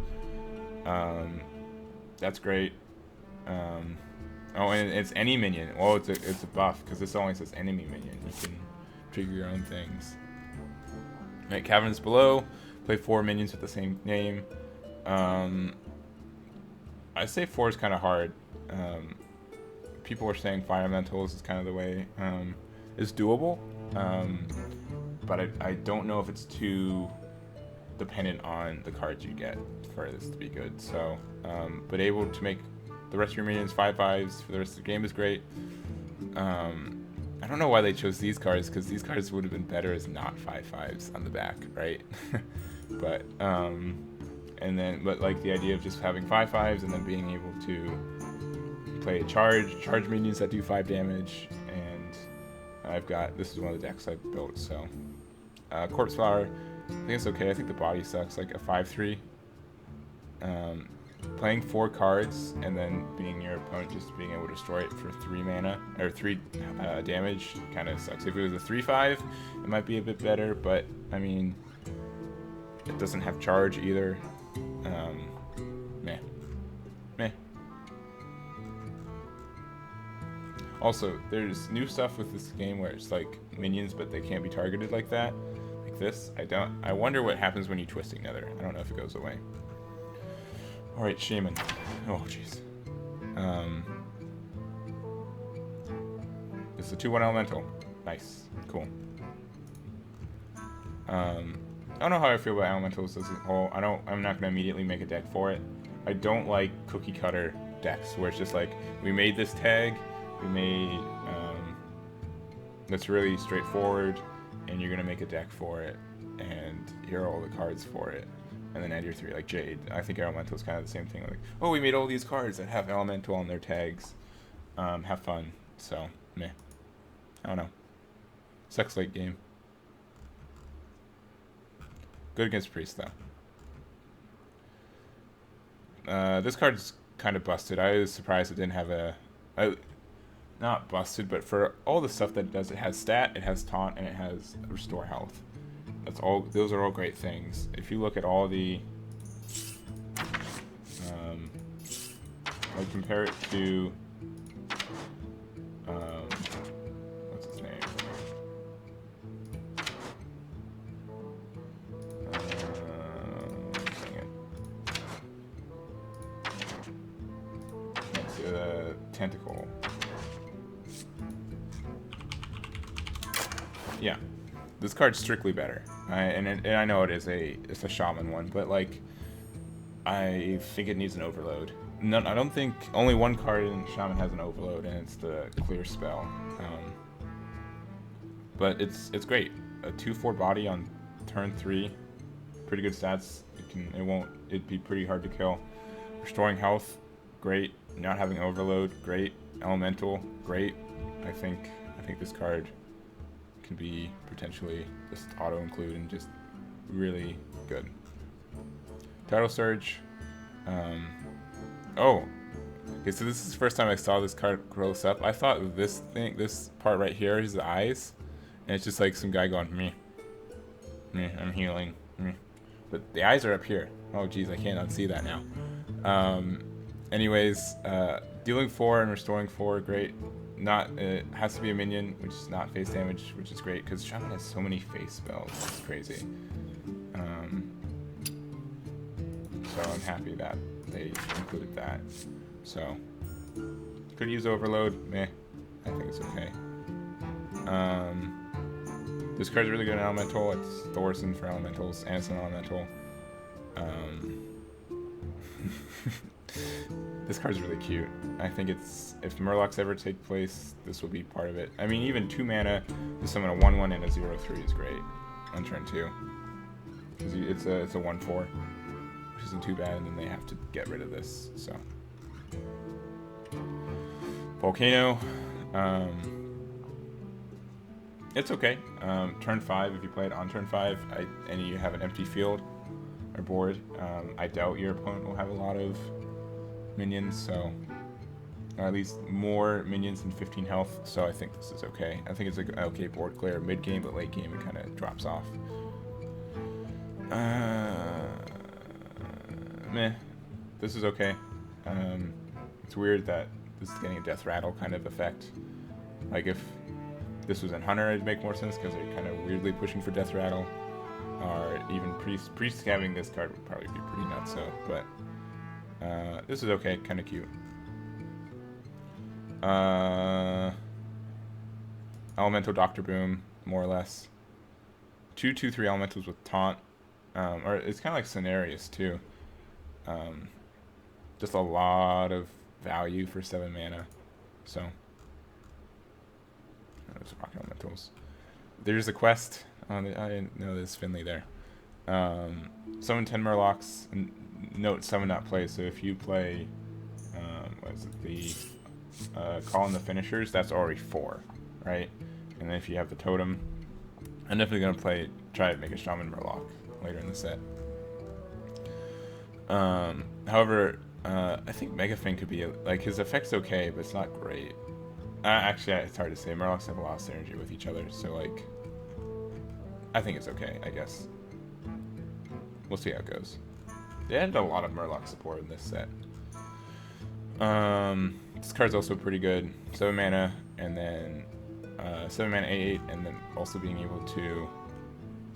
that's great. Oh, and it's any minion. Well, it's a buff because this only says enemy minion. You can trigger your own things. Right, Caverns Below. Play 4 minions with the same name. I say 4 is kind of hard. People are saying 5 elementals is kind of the way. It's doable, but I don't know if it's too dependent on the cards you get for this to be good. So, but able to make the rest of your minions 5/5s for the rest of the game is great. I don't know why they chose these cards, because these cards would have been better as not 5/5s on the back, right? But but like the idea of just having 5/5s and then being able to play a charge minions that do 5 damage, and this is one of the decks I built, so. Corpse Flower, I think it's okay. I think the body sucks, like a 5/3. Playing 4 cards and then being your opponent just being able to destroy it for 3 mana, or 3 damage, kind of sucks. If it was a 3/5, it might be a bit better, but I mean, it doesn't have charge either. Meh. Also, there's new stuff with this game where it's like minions, but they can't be targeted like that. Like this. I wonder what happens when you twist Nether. I don't know if it goes away. Alright, Shaman. Oh, jeez. It's a 2/1 elemental. Nice. Cool. I don't know how I feel about elementals as a whole. I'm not gonna immediately make a deck for it. I don't like cookie cutter decks where it's just like, we made this tag, that's really straightforward, and you're gonna make a deck for it, and here are all the cards for it. and then add your 3, like Jade. I think Elemental is kind of the same thing. Like, oh, we made all these cards that have Elemental on their tags. Have fun. So, meh. I don't know. Sucks late game. Good against Priest, though. This card's kind of busted. I was surprised it didn't have not busted, but for all the stuff that it does, it has stat, it has taunt, and it has restore health. That's all. Those are all great things. If you look at all the, like compare it to, what's his name? Dang it. It's Tentacle. Yeah, this card's strictly better, and I know it's a shaman one, but like, I think it needs an overload. No, I don't think only one card in shaman has an overload, and it's the clear spell. But it's great. A 2/4 body on turn 3, pretty good stats. It'd be pretty hard to kill. Restoring health, great. Not having overload, great. Elemental, great. I think this card can be potentially just auto include and just really good. Tidal Surge. Oh, okay. So this is the first time I saw this card close up. I thought this part right here is the eyes, and it's just like some guy going meh, meh. I'm healing, meh. But the eyes are up here. Oh geez, I can't unsee that now. Anyways, dealing 4 and restoring 4, great. It has to be a minion, which is not face damage, which is great because Shaman has so many face spells. It's crazy. So I'm happy that they included that. So could use overload. Meh. I think it's okay. This card's really good in elemental. It's Thorson for elementals, and it's an elemental. This card's really cute. I think if Murlocs ever take place, this will be part of it. I mean, even 2 mana to summon a 1/1 and a 0/3 is great on turn 2. Because it's a 1/4, which isn't too bad, and then they have to get rid of this. So Volcano, it's okay. Turn 5, if you play it on turn 5, and you have an empty field or board, I doubt your opponent will have a lot of minions, so, or at least more minions than 15 health, so I think this is okay. I think it's an okay board clear mid game, but late game it kind of drops off. Meh. This is okay. It's weird that this is getting a death rattle kind of effect. Like if this was in Hunter, it'd make more sense because they're kind of weirdly pushing for death rattle. Or even Priest having this card would probably be pretty nutso, but this is okay, kind of cute. Elemental Dr. Boom, more or less. 2/2/3 elementals with taunt, or it's kind of like Cenarius too. Just a lot of value for 7 mana. So there's rock elementals. There's a quest. I didn't know there's Finley there. Summon 10 Murlocs. Note summon not play. So if you play, what is it? Call in the finishers. That's already 4, right? And then if you have the totem, I'm definitely gonna try to make a Shaman Murloc later in the set. However, I think Megafin could be like his effect's okay, but it's not great. Actually, it's hard to say. Murlocs have a lot of synergy with each other, so like, I think it's okay. I guess we'll see how it goes. They added a lot of Murloc support in this set. This card's also pretty good. 7 mana, and then 7 mana 8/8, and then also being able to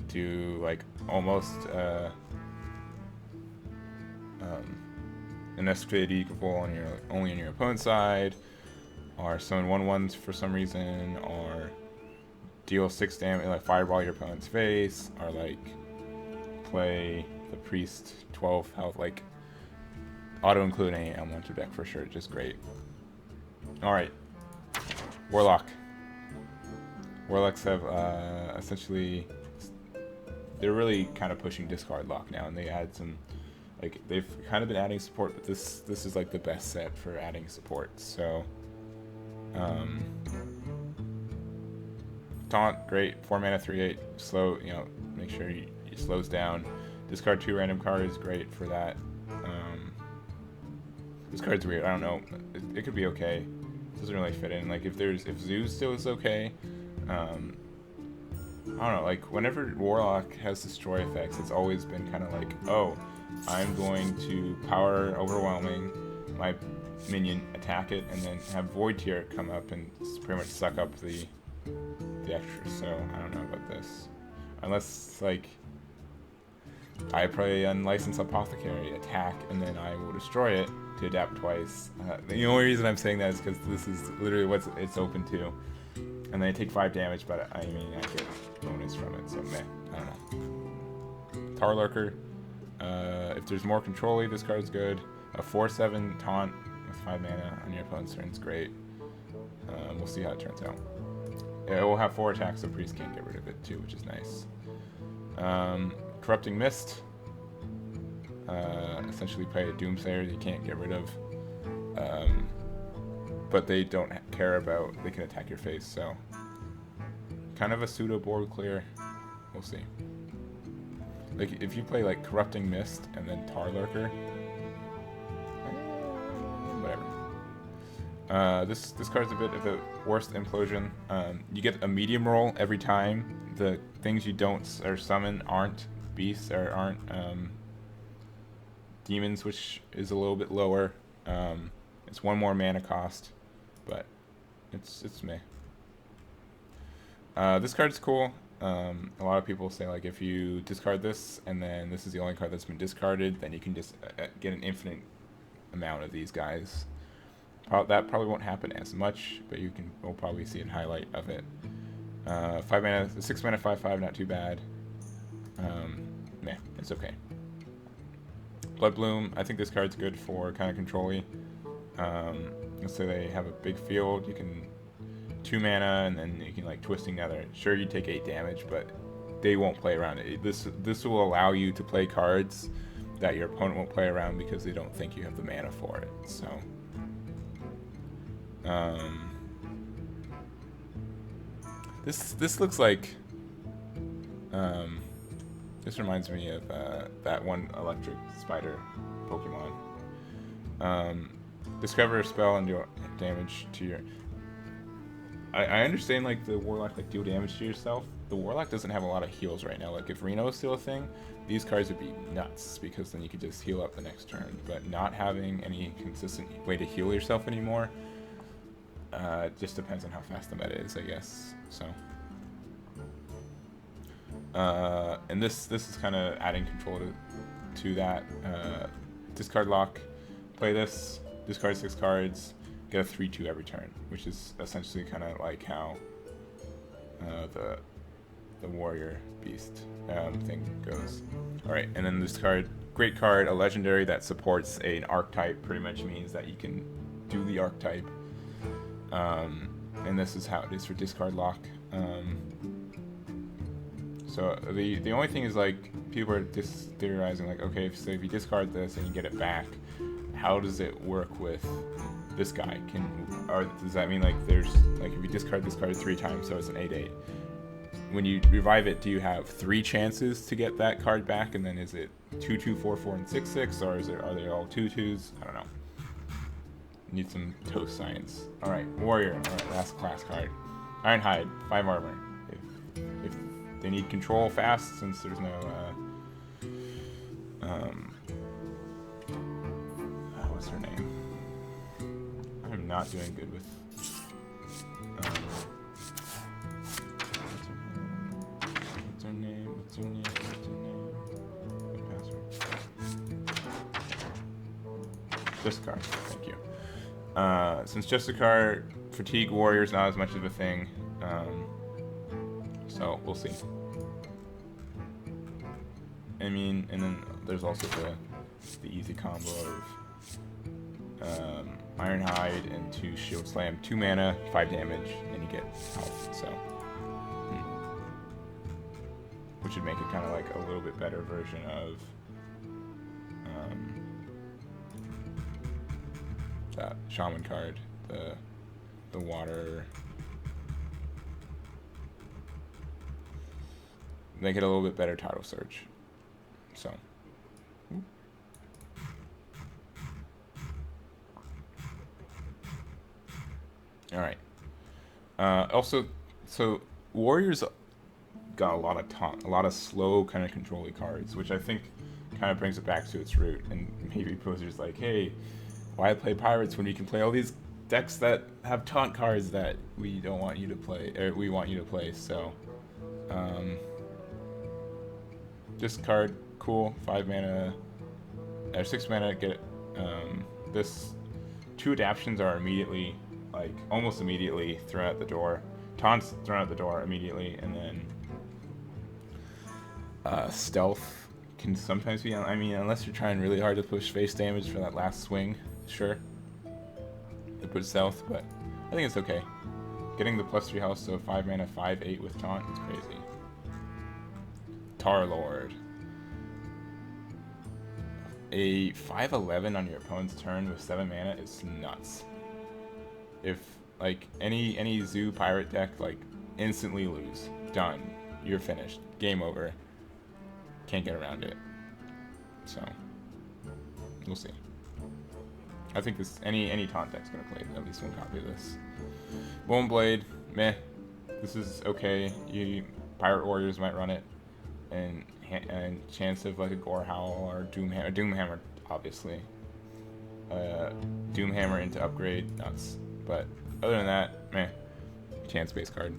do like almost an escalate equal only on your opponent's side, or summon 1/1s for some reason, or deal 6 damage, like fireball your opponent's face, or like play the priest 12 health, like auto include any elemental deck for sure. Just great. Alright, Warlock. Warlocks have essentially they're really kind of pushing discard lock now, and they add some, like they've kind of been adding support, but this is like the best set for adding support. So taunt, great, 4 mana, 3/8, slow, you know, make sure he slows down. Discard 2 random cards, great for that. This card's weird, I don't know, it could be okay. It doesn't really fit in. Like if Zoo's still is okay, I don't know, like whenever Warlock has destroy effects, it's always been kind of like, oh, I'm going to power overwhelming my minion, attack it, and then have Void Tier come up and pretty much suck up the extra. So I don't know about this, unless like I play Unlicensed Apothecary, attack, and then I will destroy it to adapt twice. The only reason I'm saying that is because this is literally what it's open to. And then I take 5 damage, but I mean, I get bonus from it, so meh. I don't know. Tower Lurker. If there's more control, this card's good. A 4/7 taunt with 5 mana on your opponent's turn is great. We'll see how it turns out. Yeah, it will have 4 attacks, so Priest can't get rid of it too, which is nice. Corrupting Mist. Essentially play a Doomsayer that you can't get rid of. But they don't care about, they can attack your face, so kind of a pseudo board clear. We'll see. Like if you play like Corrupting Mist and then Tar Lurker, whatever. This card's a bit of a worst implosion. You get a medium roll every time. The things you don't or summon aren't beasts or aren't demons, which is a little bit lower. It's 1 more mana cost, but it's meh. This card's cool. A lot of people say like if you discard this and then this is the only card that's been discarded, then you can just get an infinite amount of these guys. That probably won't happen as much, but we'll probably see a highlight of it. 5 mana, 6 mana, 5/5, not too bad. Meh, it's okay. Blood Bloom, I think this card's good for kind of control-y. Let's say they have a big field, you can 2 mana and then you can like Twisting Nether. Sure, you take 8 damage, but they won't play around it. This will allow you to play cards that your opponent won't play around because they don't think you have the mana for it. So, this looks like, this reminds me of that one electric spider Pokemon. Discover a spell and do damage to your. I understand like the Warlock like deal damage to yourself. The Warlock doesn't have a lot of heals right now. Like if Reno is still a thing, these cards would be nuts because then you could just heal up the next turn. But not having any consistent way to heal yourself anymore, just depends on how fast the meta is, I guess. So, and this is kind of adding control to that. Discard lock, play this, discard 6 cards. Get a 3/2 every turn, which is essentially kind of like how the warrior beast thing goes. All right, and then this card, great card, a legendary that supports an archetype. Pretty much means that you can do the archetype. And this is how it is for discard lock. So the only thing is like people are just theorizing like, okay, so if you discard this and you get it back, how does it work with this guy? Or does that mean like there's like if you discard this card 3 times, so it's an 8/8. When you revive it, do you have 3 chances to get that card back? And then is it 2/2, 4/4, and 6/6, or are they all 2/2s? I don't know. Need some toast science. All right, warrior. All right, last class card. Ironhide, 5 armor. If they need control fast, since there's no what's her name? I'm not doing good with. What's her name? Good password. Justicar. Thank you. Since Justicar, fatigue warrior is not as much of a thing, so we'll see. I mean, and then there's also the easy combo of Ironhide and 2 Shield Slam, 2 mana, 5 damage, and you get health. So, which would make it kind of like a little bit better version of that shaman card, the water. Make it a little bit better title search. So. All right. Also, so Warriors got a lot of slow kind of control-y cards, which I think kind of brings it back to its root. And maybe Posers like, hey, why play Pirates when you can play all these decks that have taunt cards that we don't want you to play, or we want you to play? So, this card, cool, 5 mana, or 6 mana. Get this. 2 adaptions are immediately, like almost immediately thrown out the door. Taunts thrown out the door immediately, and then stealth can sometimes be. I mean, unless you're trying really hard to push face damage for that last swing, sure. It puts stealth, but I think it's okay. Getting the +3 health, so 5 mana, 5/8 with taunt, it's crazy. Tar Lord. A 5/11 on your opponent's turn with 7 mana is nuts. If like any zoo pirate deck, like instantly lose, done, you're finished, game over. Can't get around it. So we'll see. I think this any taunt deck's gonna play at least one copy of this. Bone Blade, meh. This is okay. Pirate Warriors might run it, and chance of like a Gorehowl or Doomhammer, obviously. Doomhammer into upgrade, nuts. But other than that, meh. Chance based card.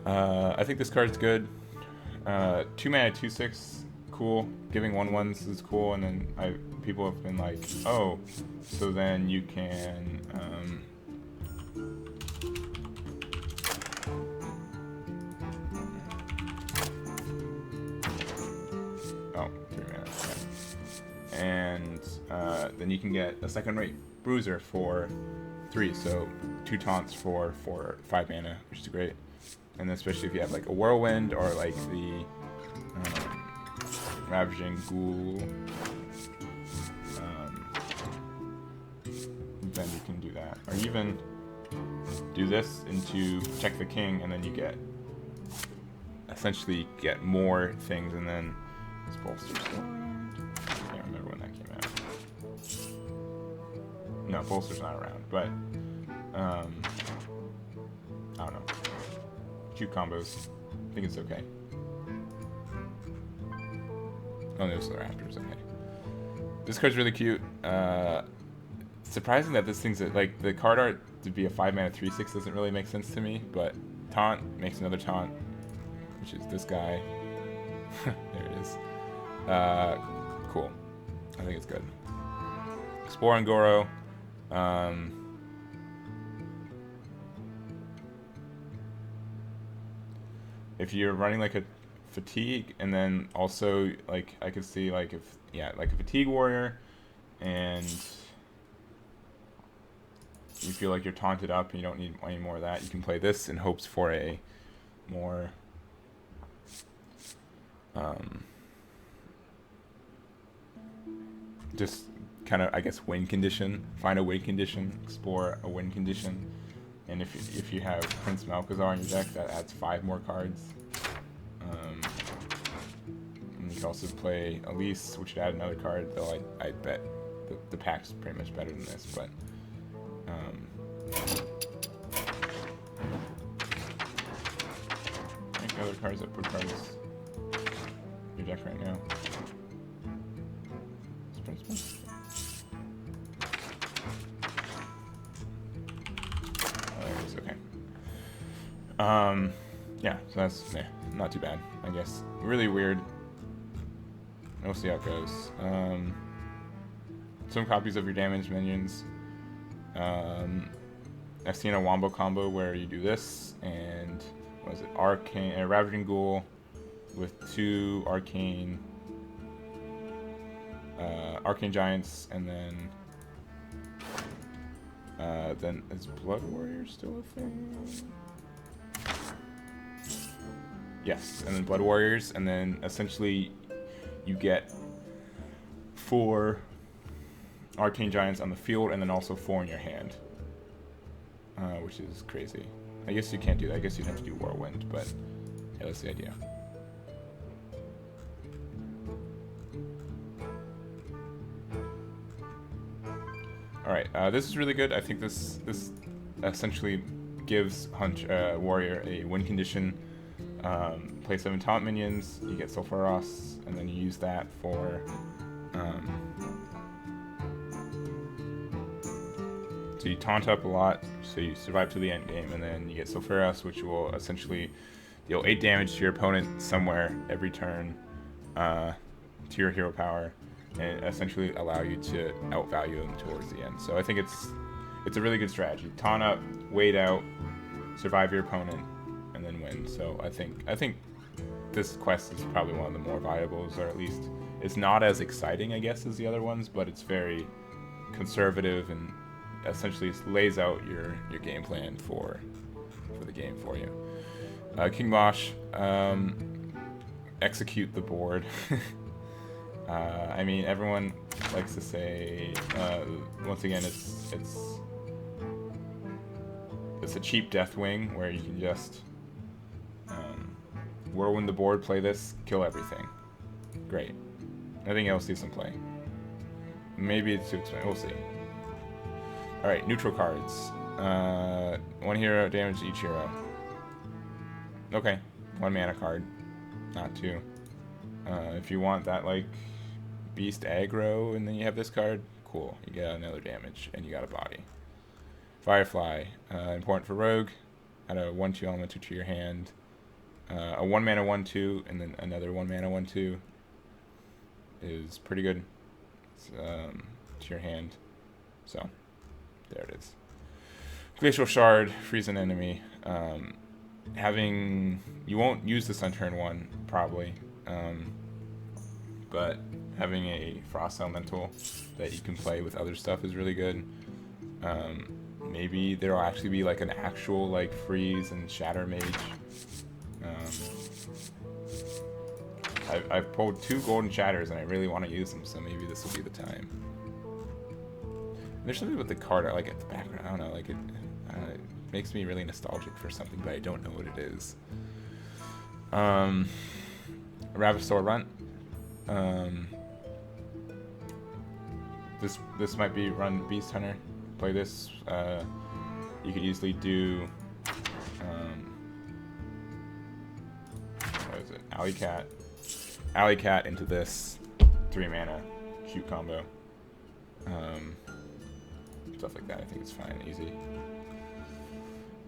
I think this card's good. 2 mana, 2/6, cool. Giving 1/1s is cool, and then people have been like, oh, so then you can oh, 3 mana, yeah. And then you can get a second-rate Bruiser for 3, so 2 taunts for 5 mana, which is great. And then especially if you have like a Whirlwind or like the Ravaging Ghoul, then you can do that. Or even do this into Check the King, and then you essentially get more things, and then this Bolster's still around. I can't remember when that came out. No, Bolster's not around, but I don't know. Cute combos. I think it's okay. Oh, there's the Raptors. Okay. This card's really cute. Surprising that this thing's like the card art to be a 5 mana 3/6 doesn't really make sense to me, but taunt makes another taunt, which is this guy. There it is. Cool. I think it's good. Explore and Goro. If you're running like a fatigue, and then also like I could see like like a fatigue warrior, and you feel like you're taunted up and you don't need any more of that, you can play this in hopes for a more just kind of, I guess, win condition. Find a win condition, explore a win condition. And if you have Prince Malchezaar in your deck, that adds 5 more cards. And you can also play Elise, which would add another card, though I bet the pack's pretty much better than this, but I think the other cards that put cards in your deck right now. Is Prince Malchezaar? Yeah, so that's not too bad, I guess. Really weird. We'll see how it goes. Some copies of your damaged minions. I've seen a Wombo combo where you do this, and what is it? Arcane, Ravaging Ghoul with 2 arcane giants, and then is Blood Warrior still a thing? Yes, and then Blood Warriors, and then essentially you get 4 Arcane Giants on the field, and then also 4 in your hand, which is crazy. I guess you can't do that. I guess you'd have to do Whirlwind, but yeah, that's the idea. Alright, this is really good. I think this essentially gives Warrior a win condition. Play 7 taunt minions, you get Sulfuros, and then you use that for so you taunt up a lot, so you survive to the end game, and then you get Sulfuros, which will essentially deal 8 damage to your opponent somewhere every turn to your hero power, and essentially allow you to outvalue them towards the end. So I think it's a really good strategy. Taunt up, wait out, survive your opponent, and then win. So I think this quest is probably one of the more viables, or at least it's not as exciting, I guess, as the other ones, but it's very conservative and essentially lays out your game plan for the game for you. King Mosh, execute the board. I mean, everyone likes to say, once again, it's a cheap Deathwing where you can just whirlwind the board, play this, kill everything. Great. Nothing else needs some play. Maybe it's too expensive. We'll see. Alright, neutral cards. 1 hero, damage to each hero. Okay. 1 mana card. Not 2. If you want that, like, beast aggro, and then you have this card, cool. You get another damage, and you got a body. Firefly. Important for Rogue. Add a 1/2 elemental to your hand. A 1 mana 1/2, and then another 1 mana 1/2 is pretty good. It's, to your hand. So, there it is. Glacial Shard, freeze an enemy. You won't use this on turn 1, probably. But having a Frost Elemental that you can play with other stuff is really good. Maybe there'll actually be like an actual like freeze and shatter mage. I've pulled 2 golden shatters and I really want to use them, so maybe this will be the time. There's something with the card I like at the background. I don't know, like it makes me really nostalgic for something, but I don't know what it is. Ravasaur Runt. This might be run Beast Hunter. Play this. You could easily do what is it? Alley Cat into this 3 mana shoot combo. Stuff like that. I think it's fine, easy.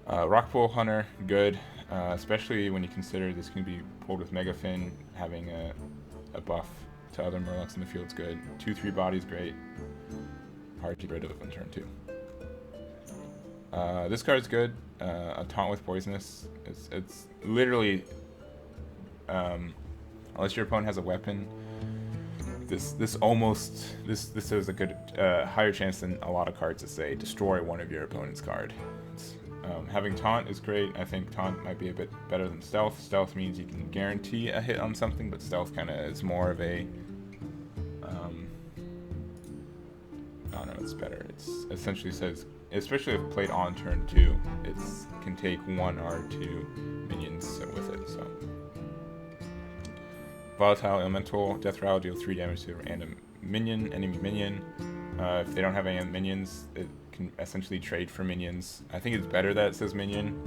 Rockpool Hunter, good, especially when you consider this can be pulled with Mega Fin. Having a buff to other Murlocs in the field is good. 2/3 bodies, great. Hard to get rid of on turn 2. This card's good. A Taunt with Poisonous. It's literally, unless your opponent has a weapon, this has a good higher chance than a lot of cards that say destroy one of your opponent's card. Having Taunt is great. I think Taunt might be a bit better than Stealth. Stealth means you can guarantee a hit on something, but Stealth kind of is more of a I don't know, it's better. It's essentially says, especially if played on turn 2, it can take 1 or 2 minions with it. So Volatile Elemental, Death Rattle, deal 3 damage to a random enemy minion. If they don't have any minions, it can essentially trade for minions. I think it's better that it says minion,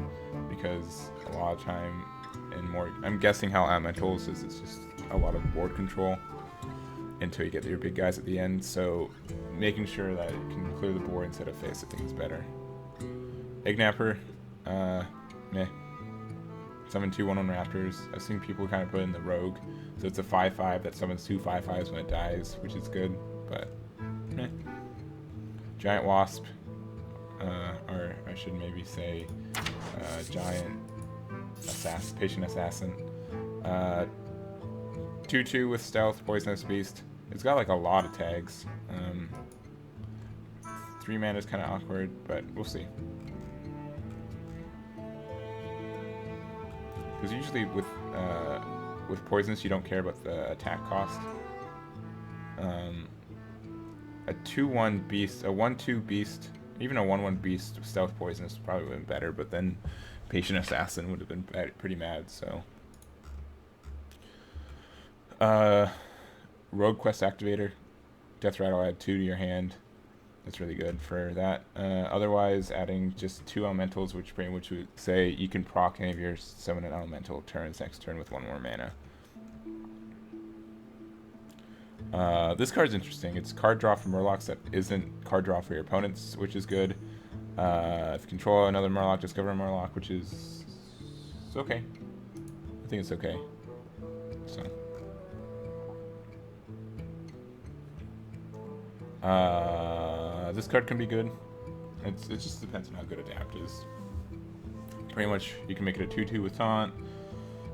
because a lot of time, and more, I'm guessing how Elementals is, it's just a lot of board control until you get your big guys at the end, so making sure that it can clear the board instead of face, I think is better. Eggnapper, meh. Summon 2 1/1 Raptors. I've seen people kind of put in the Rogue, so it's a 5/5 that summons 2 5/5s when it dies, which is good, but meh. Giant Wasp, or I should maybe say Giant Patient Assassin. 2/2 with Stealth, Poisonous Beast. It's got like a lot of tags. 3 mana is kind of awkward, but we'll see. Because usually with with poisonous, you don't care about the attack cost. A 2/1 beast, a 1/2 beast, even a 1/1 beast with stealth poisonous probably would have been better, but then patient assassin would have been pretty mad. So rogue quest activator, death rattle, add 2 to your hand. That's really good for that. Otherwise, adding just 2 elementals, which pretty much would say you can proc any of your summon an elemental turns next turn with 1 more mana. This card's interesting. It's card draw for Murlocs that isn't card draw for your opponents, which is good. If you control another Murloc, discover a Murloc, which is okay. I think it's okay. So. This card can be good. It just depends on how good Adapt is. Pretty much, you can make it a 2/2 with Taunt,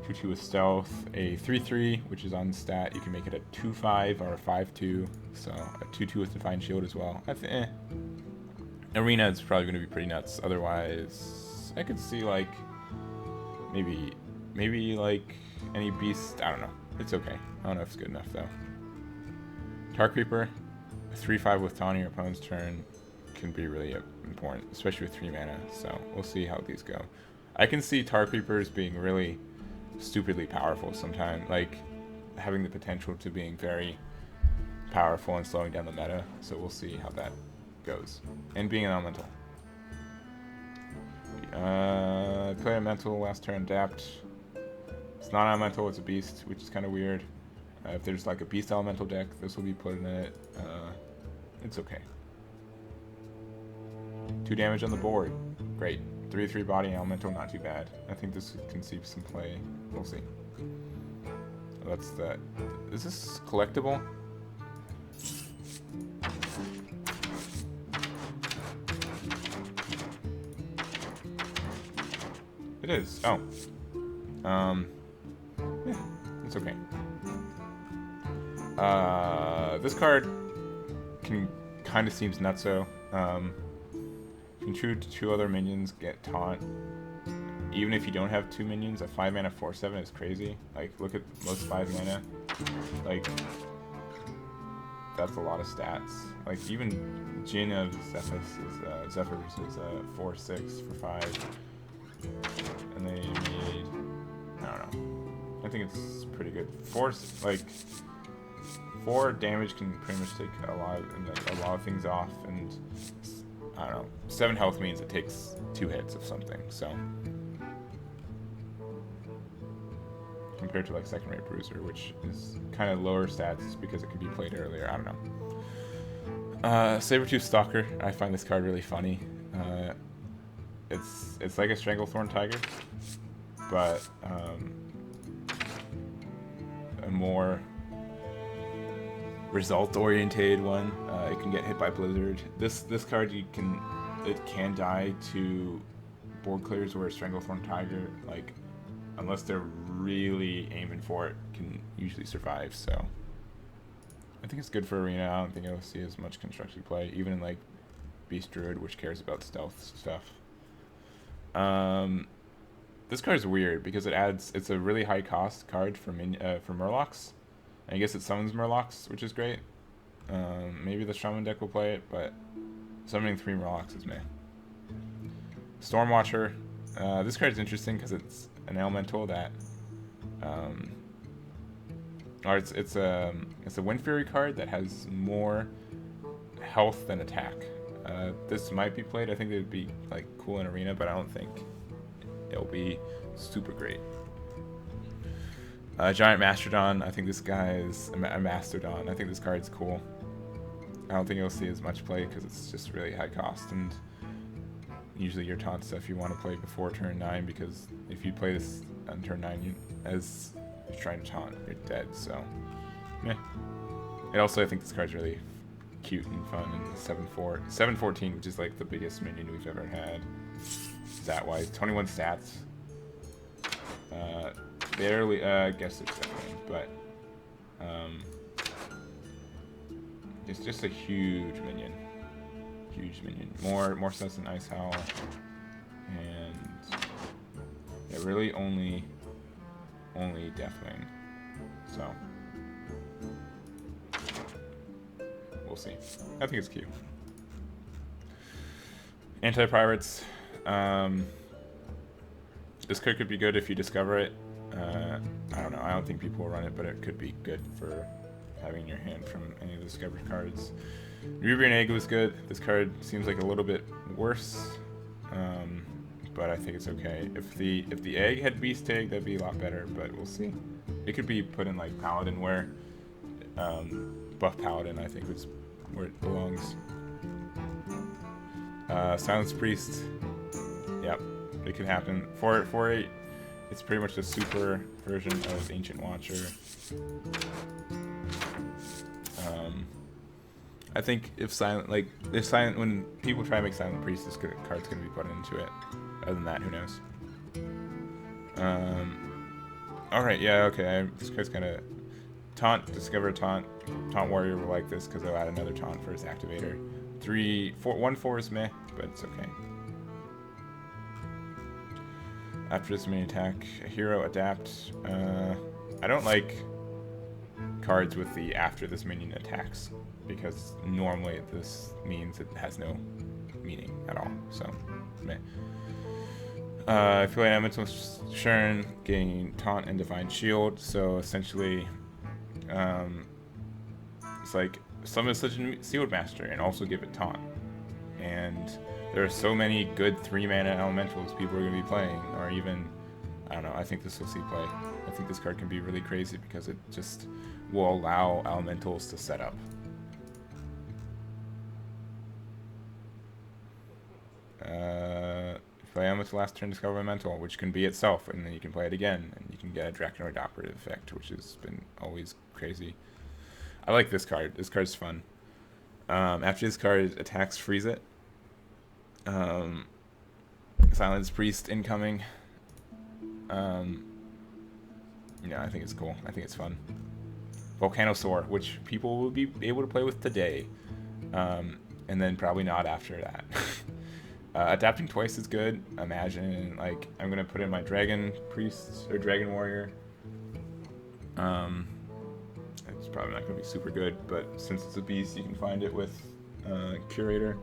2/2 with Stealth, a 3/3, which is on stat. You can make it a 2/5 or a 5/2, so a 2/2 with Divine Shield as well. Arena is probably going to be pretty nuts. Otherwise, I could see like maybe like any beast. I don't know. It's okay. I don't know if it's good enough though. Tar Creeper, 3/5 with Taunt on your opponent's turn can be really important, especially with 3 mana. So we'll see how these go. I can see Tar Creepers being really stupidly powerful sometimes, like having the potential to being very powerful and slowing down the meta. So we'll see how that goes. And being an elemental. Play elemental last turn, adapt. It's not elemental, it's a beast, which is kind of weird. If there's like a beast elemental deck, this will be put in it. It's okay. 2 damage on the board. Great. 3/3 body elemental, not too bad. I think this can see some play. We'll see. That's that. Is this collectible? It is. Oh. Yeah, it's okay. This card kind of seems nutso. You can choose 2 other minions, get taunt. Even if you don't have 2 minions, a 5 mana 4/7 is crazy. Like, look at most 5 mana. Like, that's a lot of stats. Like, even Jin of Zephyrs is 4/6 for 5. And they made, I don't know. I think it's pretty good. 4 damage can pretty much take a lot of things off, and I don't know. 7 health means it takes 2 hits of something, so compared to like second rate bruiser, which is kind of lower stats because it can be played earlier. I don't know. Sabertooth Stalker. I find this card really funny. It's like a Stranglethorn Tiger, but a more result-oriented one. It can get hit by Blizzard. This card it can die to board clears, where Stranglethorn Tiger, like, unless they're really aiming for it, can usually survive. So I think it's good for Arena. I don't think I'll see as much constructed play, even in like Beast Druid, which cares about stealth stuff. This card is weird because it's a really high cost card for Murlocs. I guess it summons Murlocs, which is great. Maybe the Shaman deck will play it, but summoning 3 Murlocs is meh. Stormwatcher. This card is interesting because it's an elemental that, it's a Wind Fury card that has more health than attack. This might be played. I think it would be like cool in Arena, but I don't think it'll be super great. Giant Mastodon. I think this guy is a Mastodon. I think this card's cool. I don't think you'll see as much play because it's just really high cost, and usually your taunt stuff you want to play before turn 9, because if you play this on turn 9 as you're trying to taunt, you're dead. So, yeah. And also, I think this card's really cute and fun, and 7/14, which is like the biggest minion we've ever had. Stat-wise, 21 stats. Barely, I guess it's definitely, but it's just a huge minion. More stats than Ice Howl, and it really only only Deathwing. So we'll see. I think it's cute. Anti-pirates. This card could be good if you discover it. I don't know. I don't think people will run it, but it could be good for having in your hand from any of the discovered cards. Ruby and Egg was good. This card seems like a little bit worse, but I think it's okay. If the egg had Beast Egg, that'd be a lot better, but we'll see. It could be put in like Paladin where buff Paladin, I think, is where it belongs. Silence Priest. Yep, it could happen. 4/8. It's pretty much the super version of Ancient Watcher. I think when people try to make Silent Priest, this card's gonna be put into it. Other than that, who knows? All right, yeah, okay. This card's gonna taunt. Discover a taunt. Taunt Warrior will like this because they'll add another taunt for his activator. 1/4 is meh, but it's okay. After this mini attack, a hero adapt. I don't like cards with the after this minion attacks because normally this means it has no meaning at all. So, meh. I feel like Elemental Shern getting Taunt and Divine Shield. So essentially, it's like summon such a Sealed Master and also give it Taunt. And there are so many good 3-mana elementals people are going to be playing, or even, I don't know, I think this will see play. I think this card can be really crazy because it just will allow elementals to set up. Play Elemental last turn, discover Elemental, which can be itself, and then you can play it again, and you can get a Draconic Operative effect, which has been always crazy. I like this card. This card's fun. After this card attacks, freeze it. Silence Priest incoming. Yeah, I think it's cool. I think it's fun. Volcanosaur, which people will be able to play with today, and then probably not after that. Adapting twice is good. Imagine, like, I'm gonna put in my Dragon Priest or Dragon Warrior. It's probably not gonna be super good, but since it's a beast, you can find it with Curator.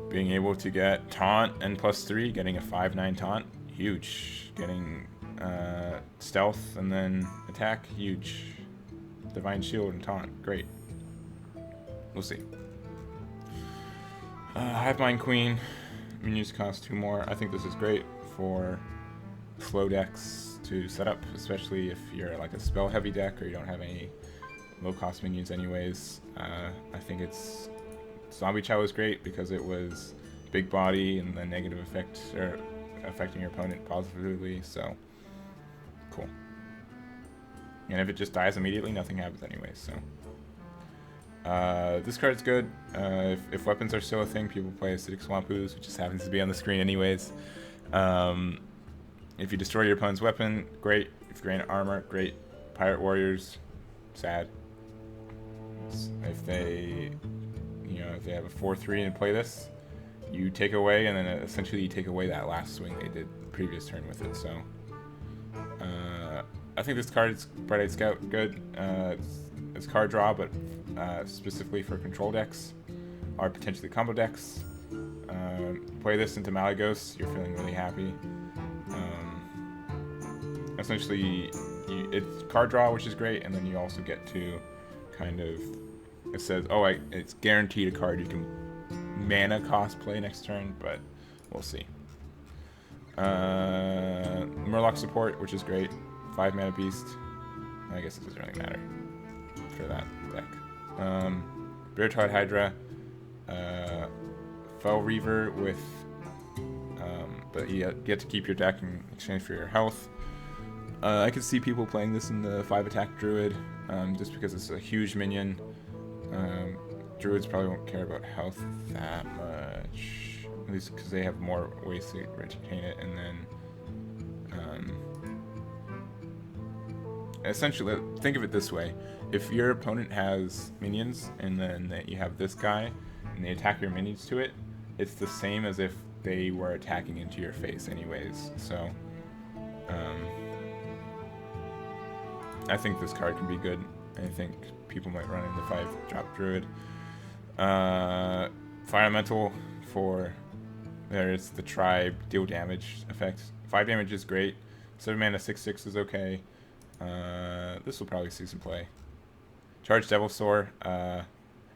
Being able to get Taunt and +3, getting a 5/9 Taunt, huge. Getting Stealth and then Attack, huge. Divine Shield and Taunt, great. We'll see. Hivemind Queen, minions cost 2 more. I think this is great for slow decks to set up, especially if you're like a spell heavy deck or you don't have any low cost minions anyways. I think it's Zombie Chow was great because it was big body and the negative effect or affecting your opponent positively, so cool. And if it just dies immediately, nothing happens anyways, so. This card's good. If weapons are still a thing, people play Acidic Swamp Ooze, which just happens to be on the screen anyways. If you destroy your opponent's weapon, great. If you grant armor, great. Pirate Warriors, sad. If they have a 4/3 and play this, you take away, and then essentially you take away that last swing they did previous turn with it. So I think this card is Bright-Eyed Scout good. It's card draw, but specifically for control decks or potentially combo decks. Play this into Malygos, you're feeling really happy. Essentially, it's card draw, which is great, and then you also get to kind of, it says, it's guaranteed a card you can mana cost play next turn, but we'll see. Murloc support, which is great. 5-mana beast. I guess it doesn't really matter for that deck. Beartooth Hydra. Fell Reaver with, but you get to keep your deck in exchange for your health. I could see people playing this in the 5-attack Druid, just because it's a huge minion. Druids probably won't care about health that much, at least because they have more ways to retain it. And then, essentially, think of it this way: if your opponent has minions, and then you have this guy, and they attack your minions to it, it's the same as if they were attacking into your face anyways. So I think this card can be good. I think people might run in the 5-drop Druid. Fire Elemental for there's the Tribe deal damage effect. 5 damage is great. 7 mana 6/6 is okay. This will probably see some play. Charge Devilsaur.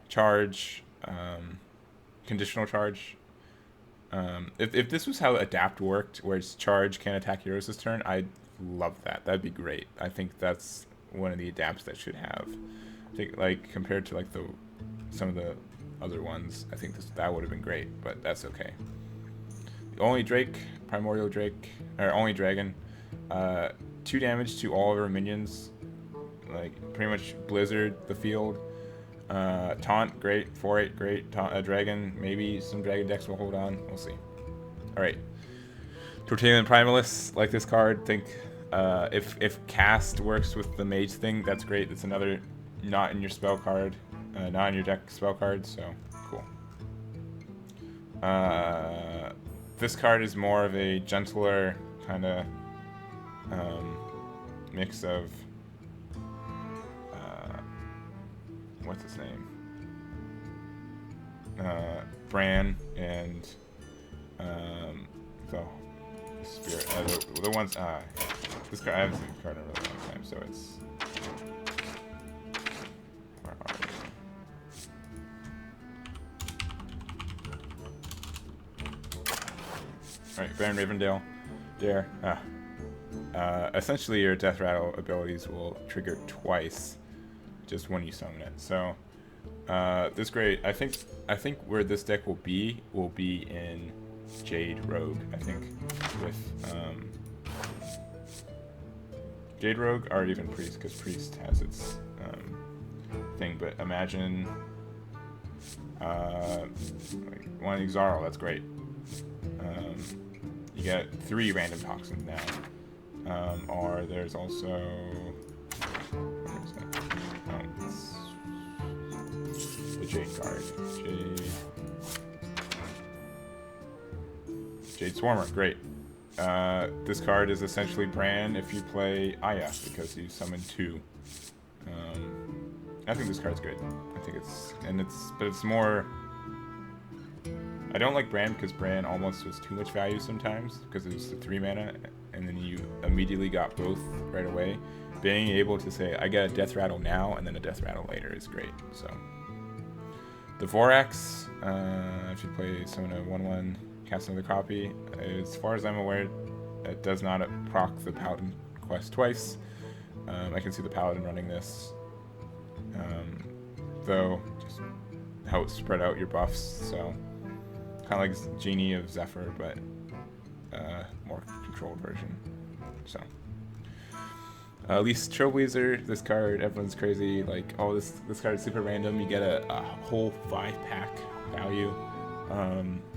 Charge. Conditional charge. If this was how Adapt worked, where it's charge can't attack heroes this turn, I'd love that. That'd be great. I think that's one of the adapts that should have. I think like compared to like some of the other ones, I think that would have been great, but that's okay. The only Drake, Primordial Drake, or only Dragon, 2 damage to all of our minions, like pretty much blizzard the field. Taunt, great. 4/8, great. Dragon, maybe some Dragon decks will hold on. We'll see. Alright. Tortalian Primalist, like this card. Think if Cast works with the Mage thing, that's great. That's another not in your spell card, not in your deck spell card, so cool. This card is more of a gentler kind of mix of what's his name? Bran and the spirit. The ones. This card I haven't seen the card in a really long time, so it's. Where are they? All right, Baron Ravendale. There. Essentially, your Death Rattle abilities will trigger twice, just when you summon it. So this great. I think where this deck will be in Jade Rogue. I think with Jade Rogue or even Priest, because Priest has its thing. But imagine like one Exarl. That's great. You get 3 random toxins now. Or there's also where is that? The Jade card. Jade Swarmer, great. This card is essentially Bran if you play Aya, because you summon 2. I think this card's good. I think but it's more. I don't like Bran because Bran almost was too much value sometimes because it's the 3 mana, and then you immediately got both right away. Being able to say, I get a Death Rattle now and then a Death Rattle later is great. So the Vorax, if you play summon a 1/1, cast another copy. As far as I'm aware, it does not proc the Paladin quest twice. I can see the Paladin running this, though just how it spread out your buffs. So kind of like Genie of Zephyr, but more controlled version. So at least Trailblazer, this card, everyone's crazy. Like, oh, this card is super random. You get a whole 5-pack value.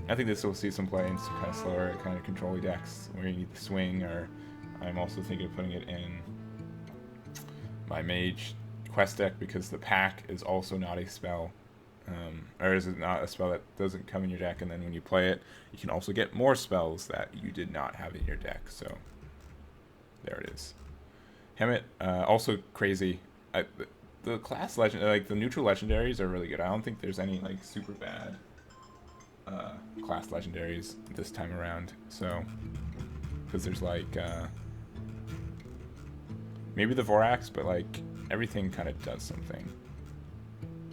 I think this will see some play in some kind of slower, kind of control-y decks where you need the swing, or I'm also thinking of putting it in my Mage quest deck because the pack is also not a spell. Or is it not a spell that doesn't come in your deck, and then when you play it, you can also get more spells that you did not have in your deck. So there it is. Hemet, also crazy. The class legend, like the neutral legendaries, are really good. I don't think there's any like super bad class legendaries this time around. So because there's like maybe the Vorax, but like everything kind of does something.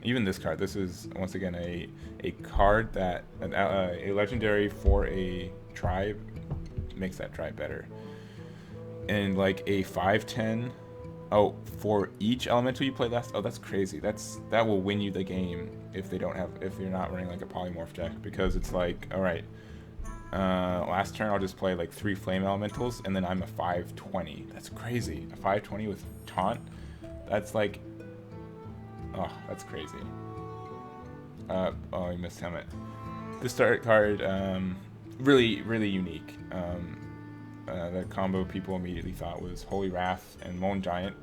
Even this card, this is once again a card that a legendary for a tribe makes that tribe better. And like a 5/10, oh, for each elemental you play last. Oh, that's crazy. That will win you the game if you're not running like a polymorph deck, because it's like, all right, last turn I'll just play like 3 flame elementals and then I'm a 5/20. That's crazy. A 5/20 with taunt. That's like, oh, that's crazy. Oh, I missed Hemet. This start card, really, really unique. The combo people immediately thought was Holy Wrath and Moan Giant,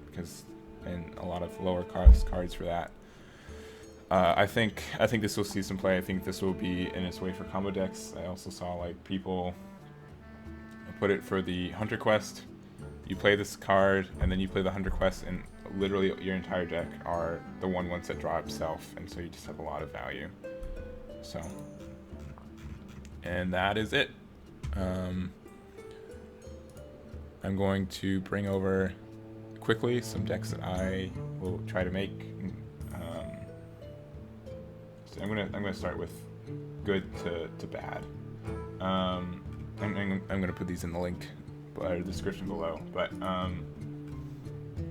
and a lot of lower cost cards for that. I think this will see some play. I think this will be in its way for combo decks. I also saw like people put it for the Hunter quest. you play this card, and then you play the 100 quests, and literally your entire deck are the 1/1s that draw itself, and so you just have a lot of value. So, and that is it. I'm going to bring over quickly some decks that I will try to make. So I'm gonna start with good to bad. I'm gonna put these in the link or description below. But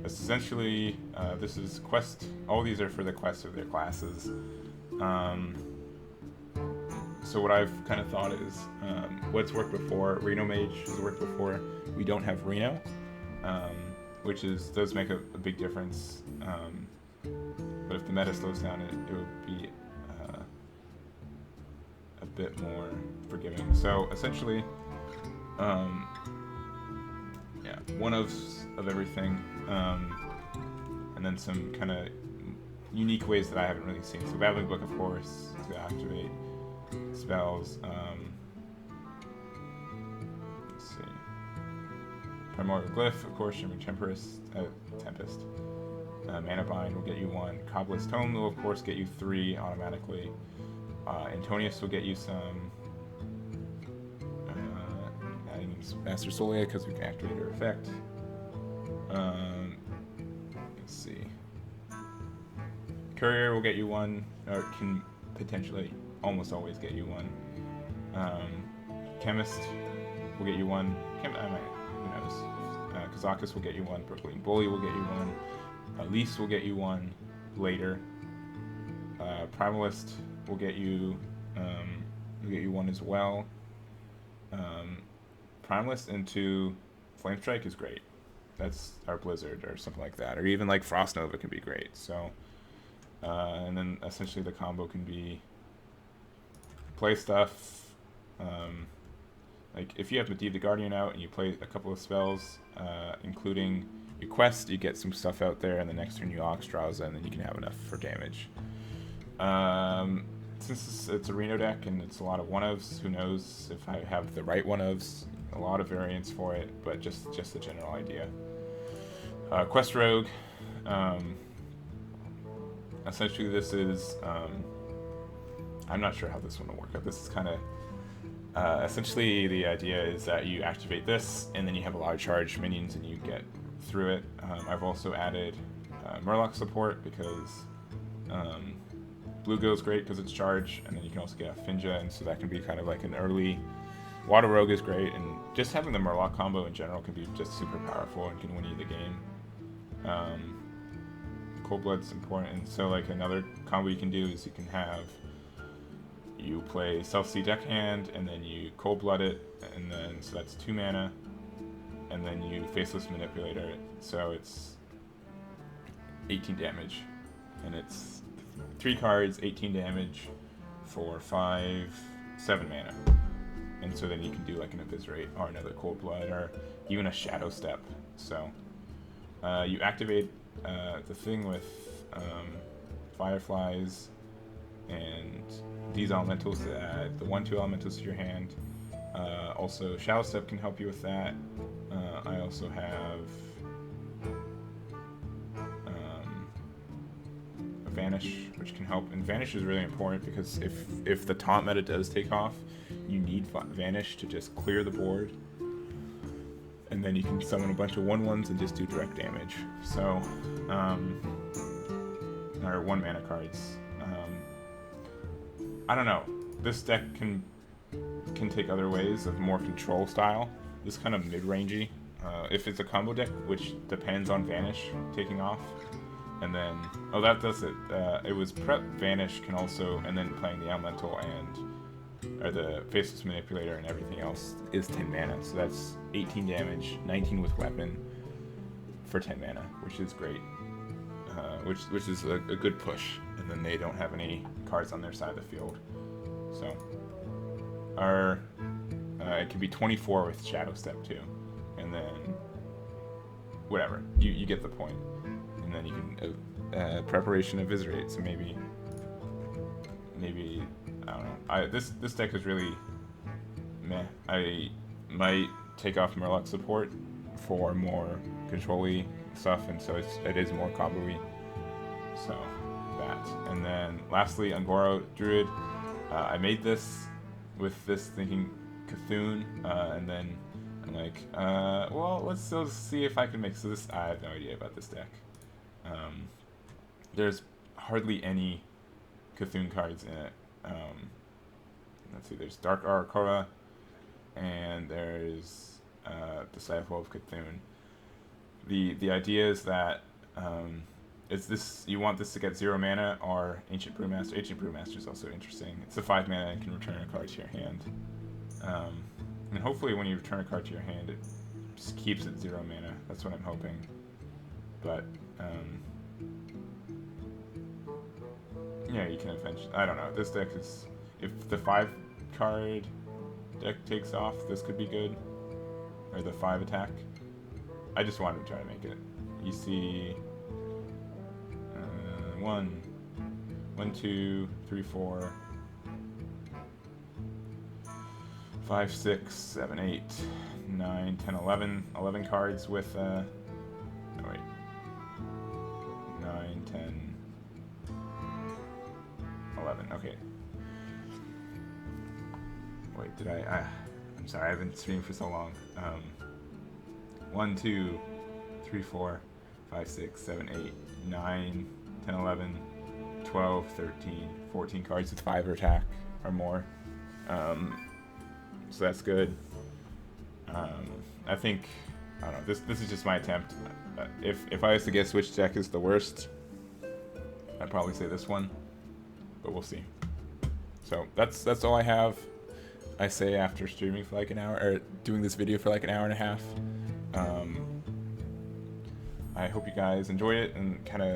essentially, this is quest. All these are for the quests of their classes. So what I've kind of thought is, what's worked before, Reno Mage has worked before. We don't have Reno, which does make a big difference. But if the meta slows down, it would be a bit more forgiving. So essentially, yeah, one of everything, and then some kind of unique ways that I haven't really seen. So Battling Book, of course, to activate spells. Let's see. Primordial Glyph, of course, Shimmering Tempest. Mana Bind will get you 1. Cobbler's Tome will, of course, get you 3 automatically. Antonius will get you some. Adding Master Solia because we can activate her effect. Let's see. Courier will get you 1, or can potentially almost always get you 1. Chemist will get you 1. Who knows? Kazakus will get you 1. Brooklyn Bully will get you 1. Elise will get you 1 later. Primalist will get you 1 as well. Primalist into Flame Strike is great. That's our Blizzard or something like that, or even like Frost Nova can be great. So, and then essentially the combo can be play stuff. Like if you have Medivh the Guardian out and you play a couple of spells, including your quest, you get some stuff out there, and the next turn you Ox Drowsa, and then you can have enough for damage. Since it's a Reno deck and it's a lot of one-ofs, who knows if I have the right one-ofs, a lot of variants for it, but just the general idea. Quest Rogue, essentially this is, I'm not sure how this one will work out. This is kind of, essentially the idea is that you activate this, and then you have a lot of charge minions and you get through it. I've also added Murloc support because Bluegill is great because it's charge, and then you can also get a Finja, and so that can be kind of like an early. Water Rogue is great, and just having the Murloc combo in general can be just super powerful and can win you the game. Cold Blood's important, and so like another combo you can do is you play Self-See Deckhand, and then you Cold Blood it, and then so that's 2 mana, and then you Faceless Manipulator it, so it's 18 damage, and it's 3 cards, 18 damage for 7 mana. And so then you can do like an Eviscerate or another Cold Blood or even a Shadow Step. So you activate the thing with Fireflies and these elementals to add the 1/2 elementals to your hand. Also Shadow Step can help you with that. I also have Vanish, which can help, and Vanish is really important because if the taunt meta does take off, you need Vanish to just clear the board, and then you can summon a bunch of 1/1s and just do direct damage. So, or 1 mana cards. I don't know. This deck can take other ways of more control style. This kind of mid-rangey. If it's a combo deck, which depends on Vanish taking off. And then, oh, that does it. It was Prep Vanish can also, and then playing the Elemental or the Faceless Manipulator and everything else is 10 mana. So that's 18 damage, 19 with weapon for 10 mana, which is great. Which is a good push. And then they don't have any cards on their side of the field. So, it can be 24 with Shadow Step too. And then, whatever, you get the point. And then you can preparation Eviscerate. So maybe I don't know. This deck is really meh. I might take off Murloc support for more control-y stuff, and so it is more combo-y. So that. And then lastly, Ungoro Druid. I made this with this thinking Cthulhu, and then I'm like, well, let's still see if I can make. So this, I have no idea about this deck. There's hardly any Cthulhu cards in it. Let's see, there's Dark Arakora, and there's Disciple of Cthulhu. The idea is that it's this, you want this to get 0 mana or Ancient Brewmaster. Ancient Brewmaster is also interesting. It's a 5 mana and can return a card to your hand. And hopefully when you return a card to your hand, it just keeps it 0 mana. That's what I'm hoping. But yeah, you can eventually, I don't know. This deck is, if the 5 card deck takes off, this could be good. Or the 5 attack. I just wanted to try to make it. You see 1, 2, 3, 4, 5, 6, 7, 8, 9, 10, 11 cards with oh wait, 9, 10, 11. Okay. Wait, did I'm sorry, I've been streaming for so long. 1, 2, 3, 4, 5, 6, 7, 8, 9, 10, 11, 12, 13, 14 cards with 5 attack or more. So that's good. I think, I don't know, this is just my attempt. If I was to guess which deck is the worst, I'd probably say this one, but we'll see. So that's all I have. I say after streaming for like an hour, or doing this video for like an hour and a half. I hope you guys enjoyed it and kind of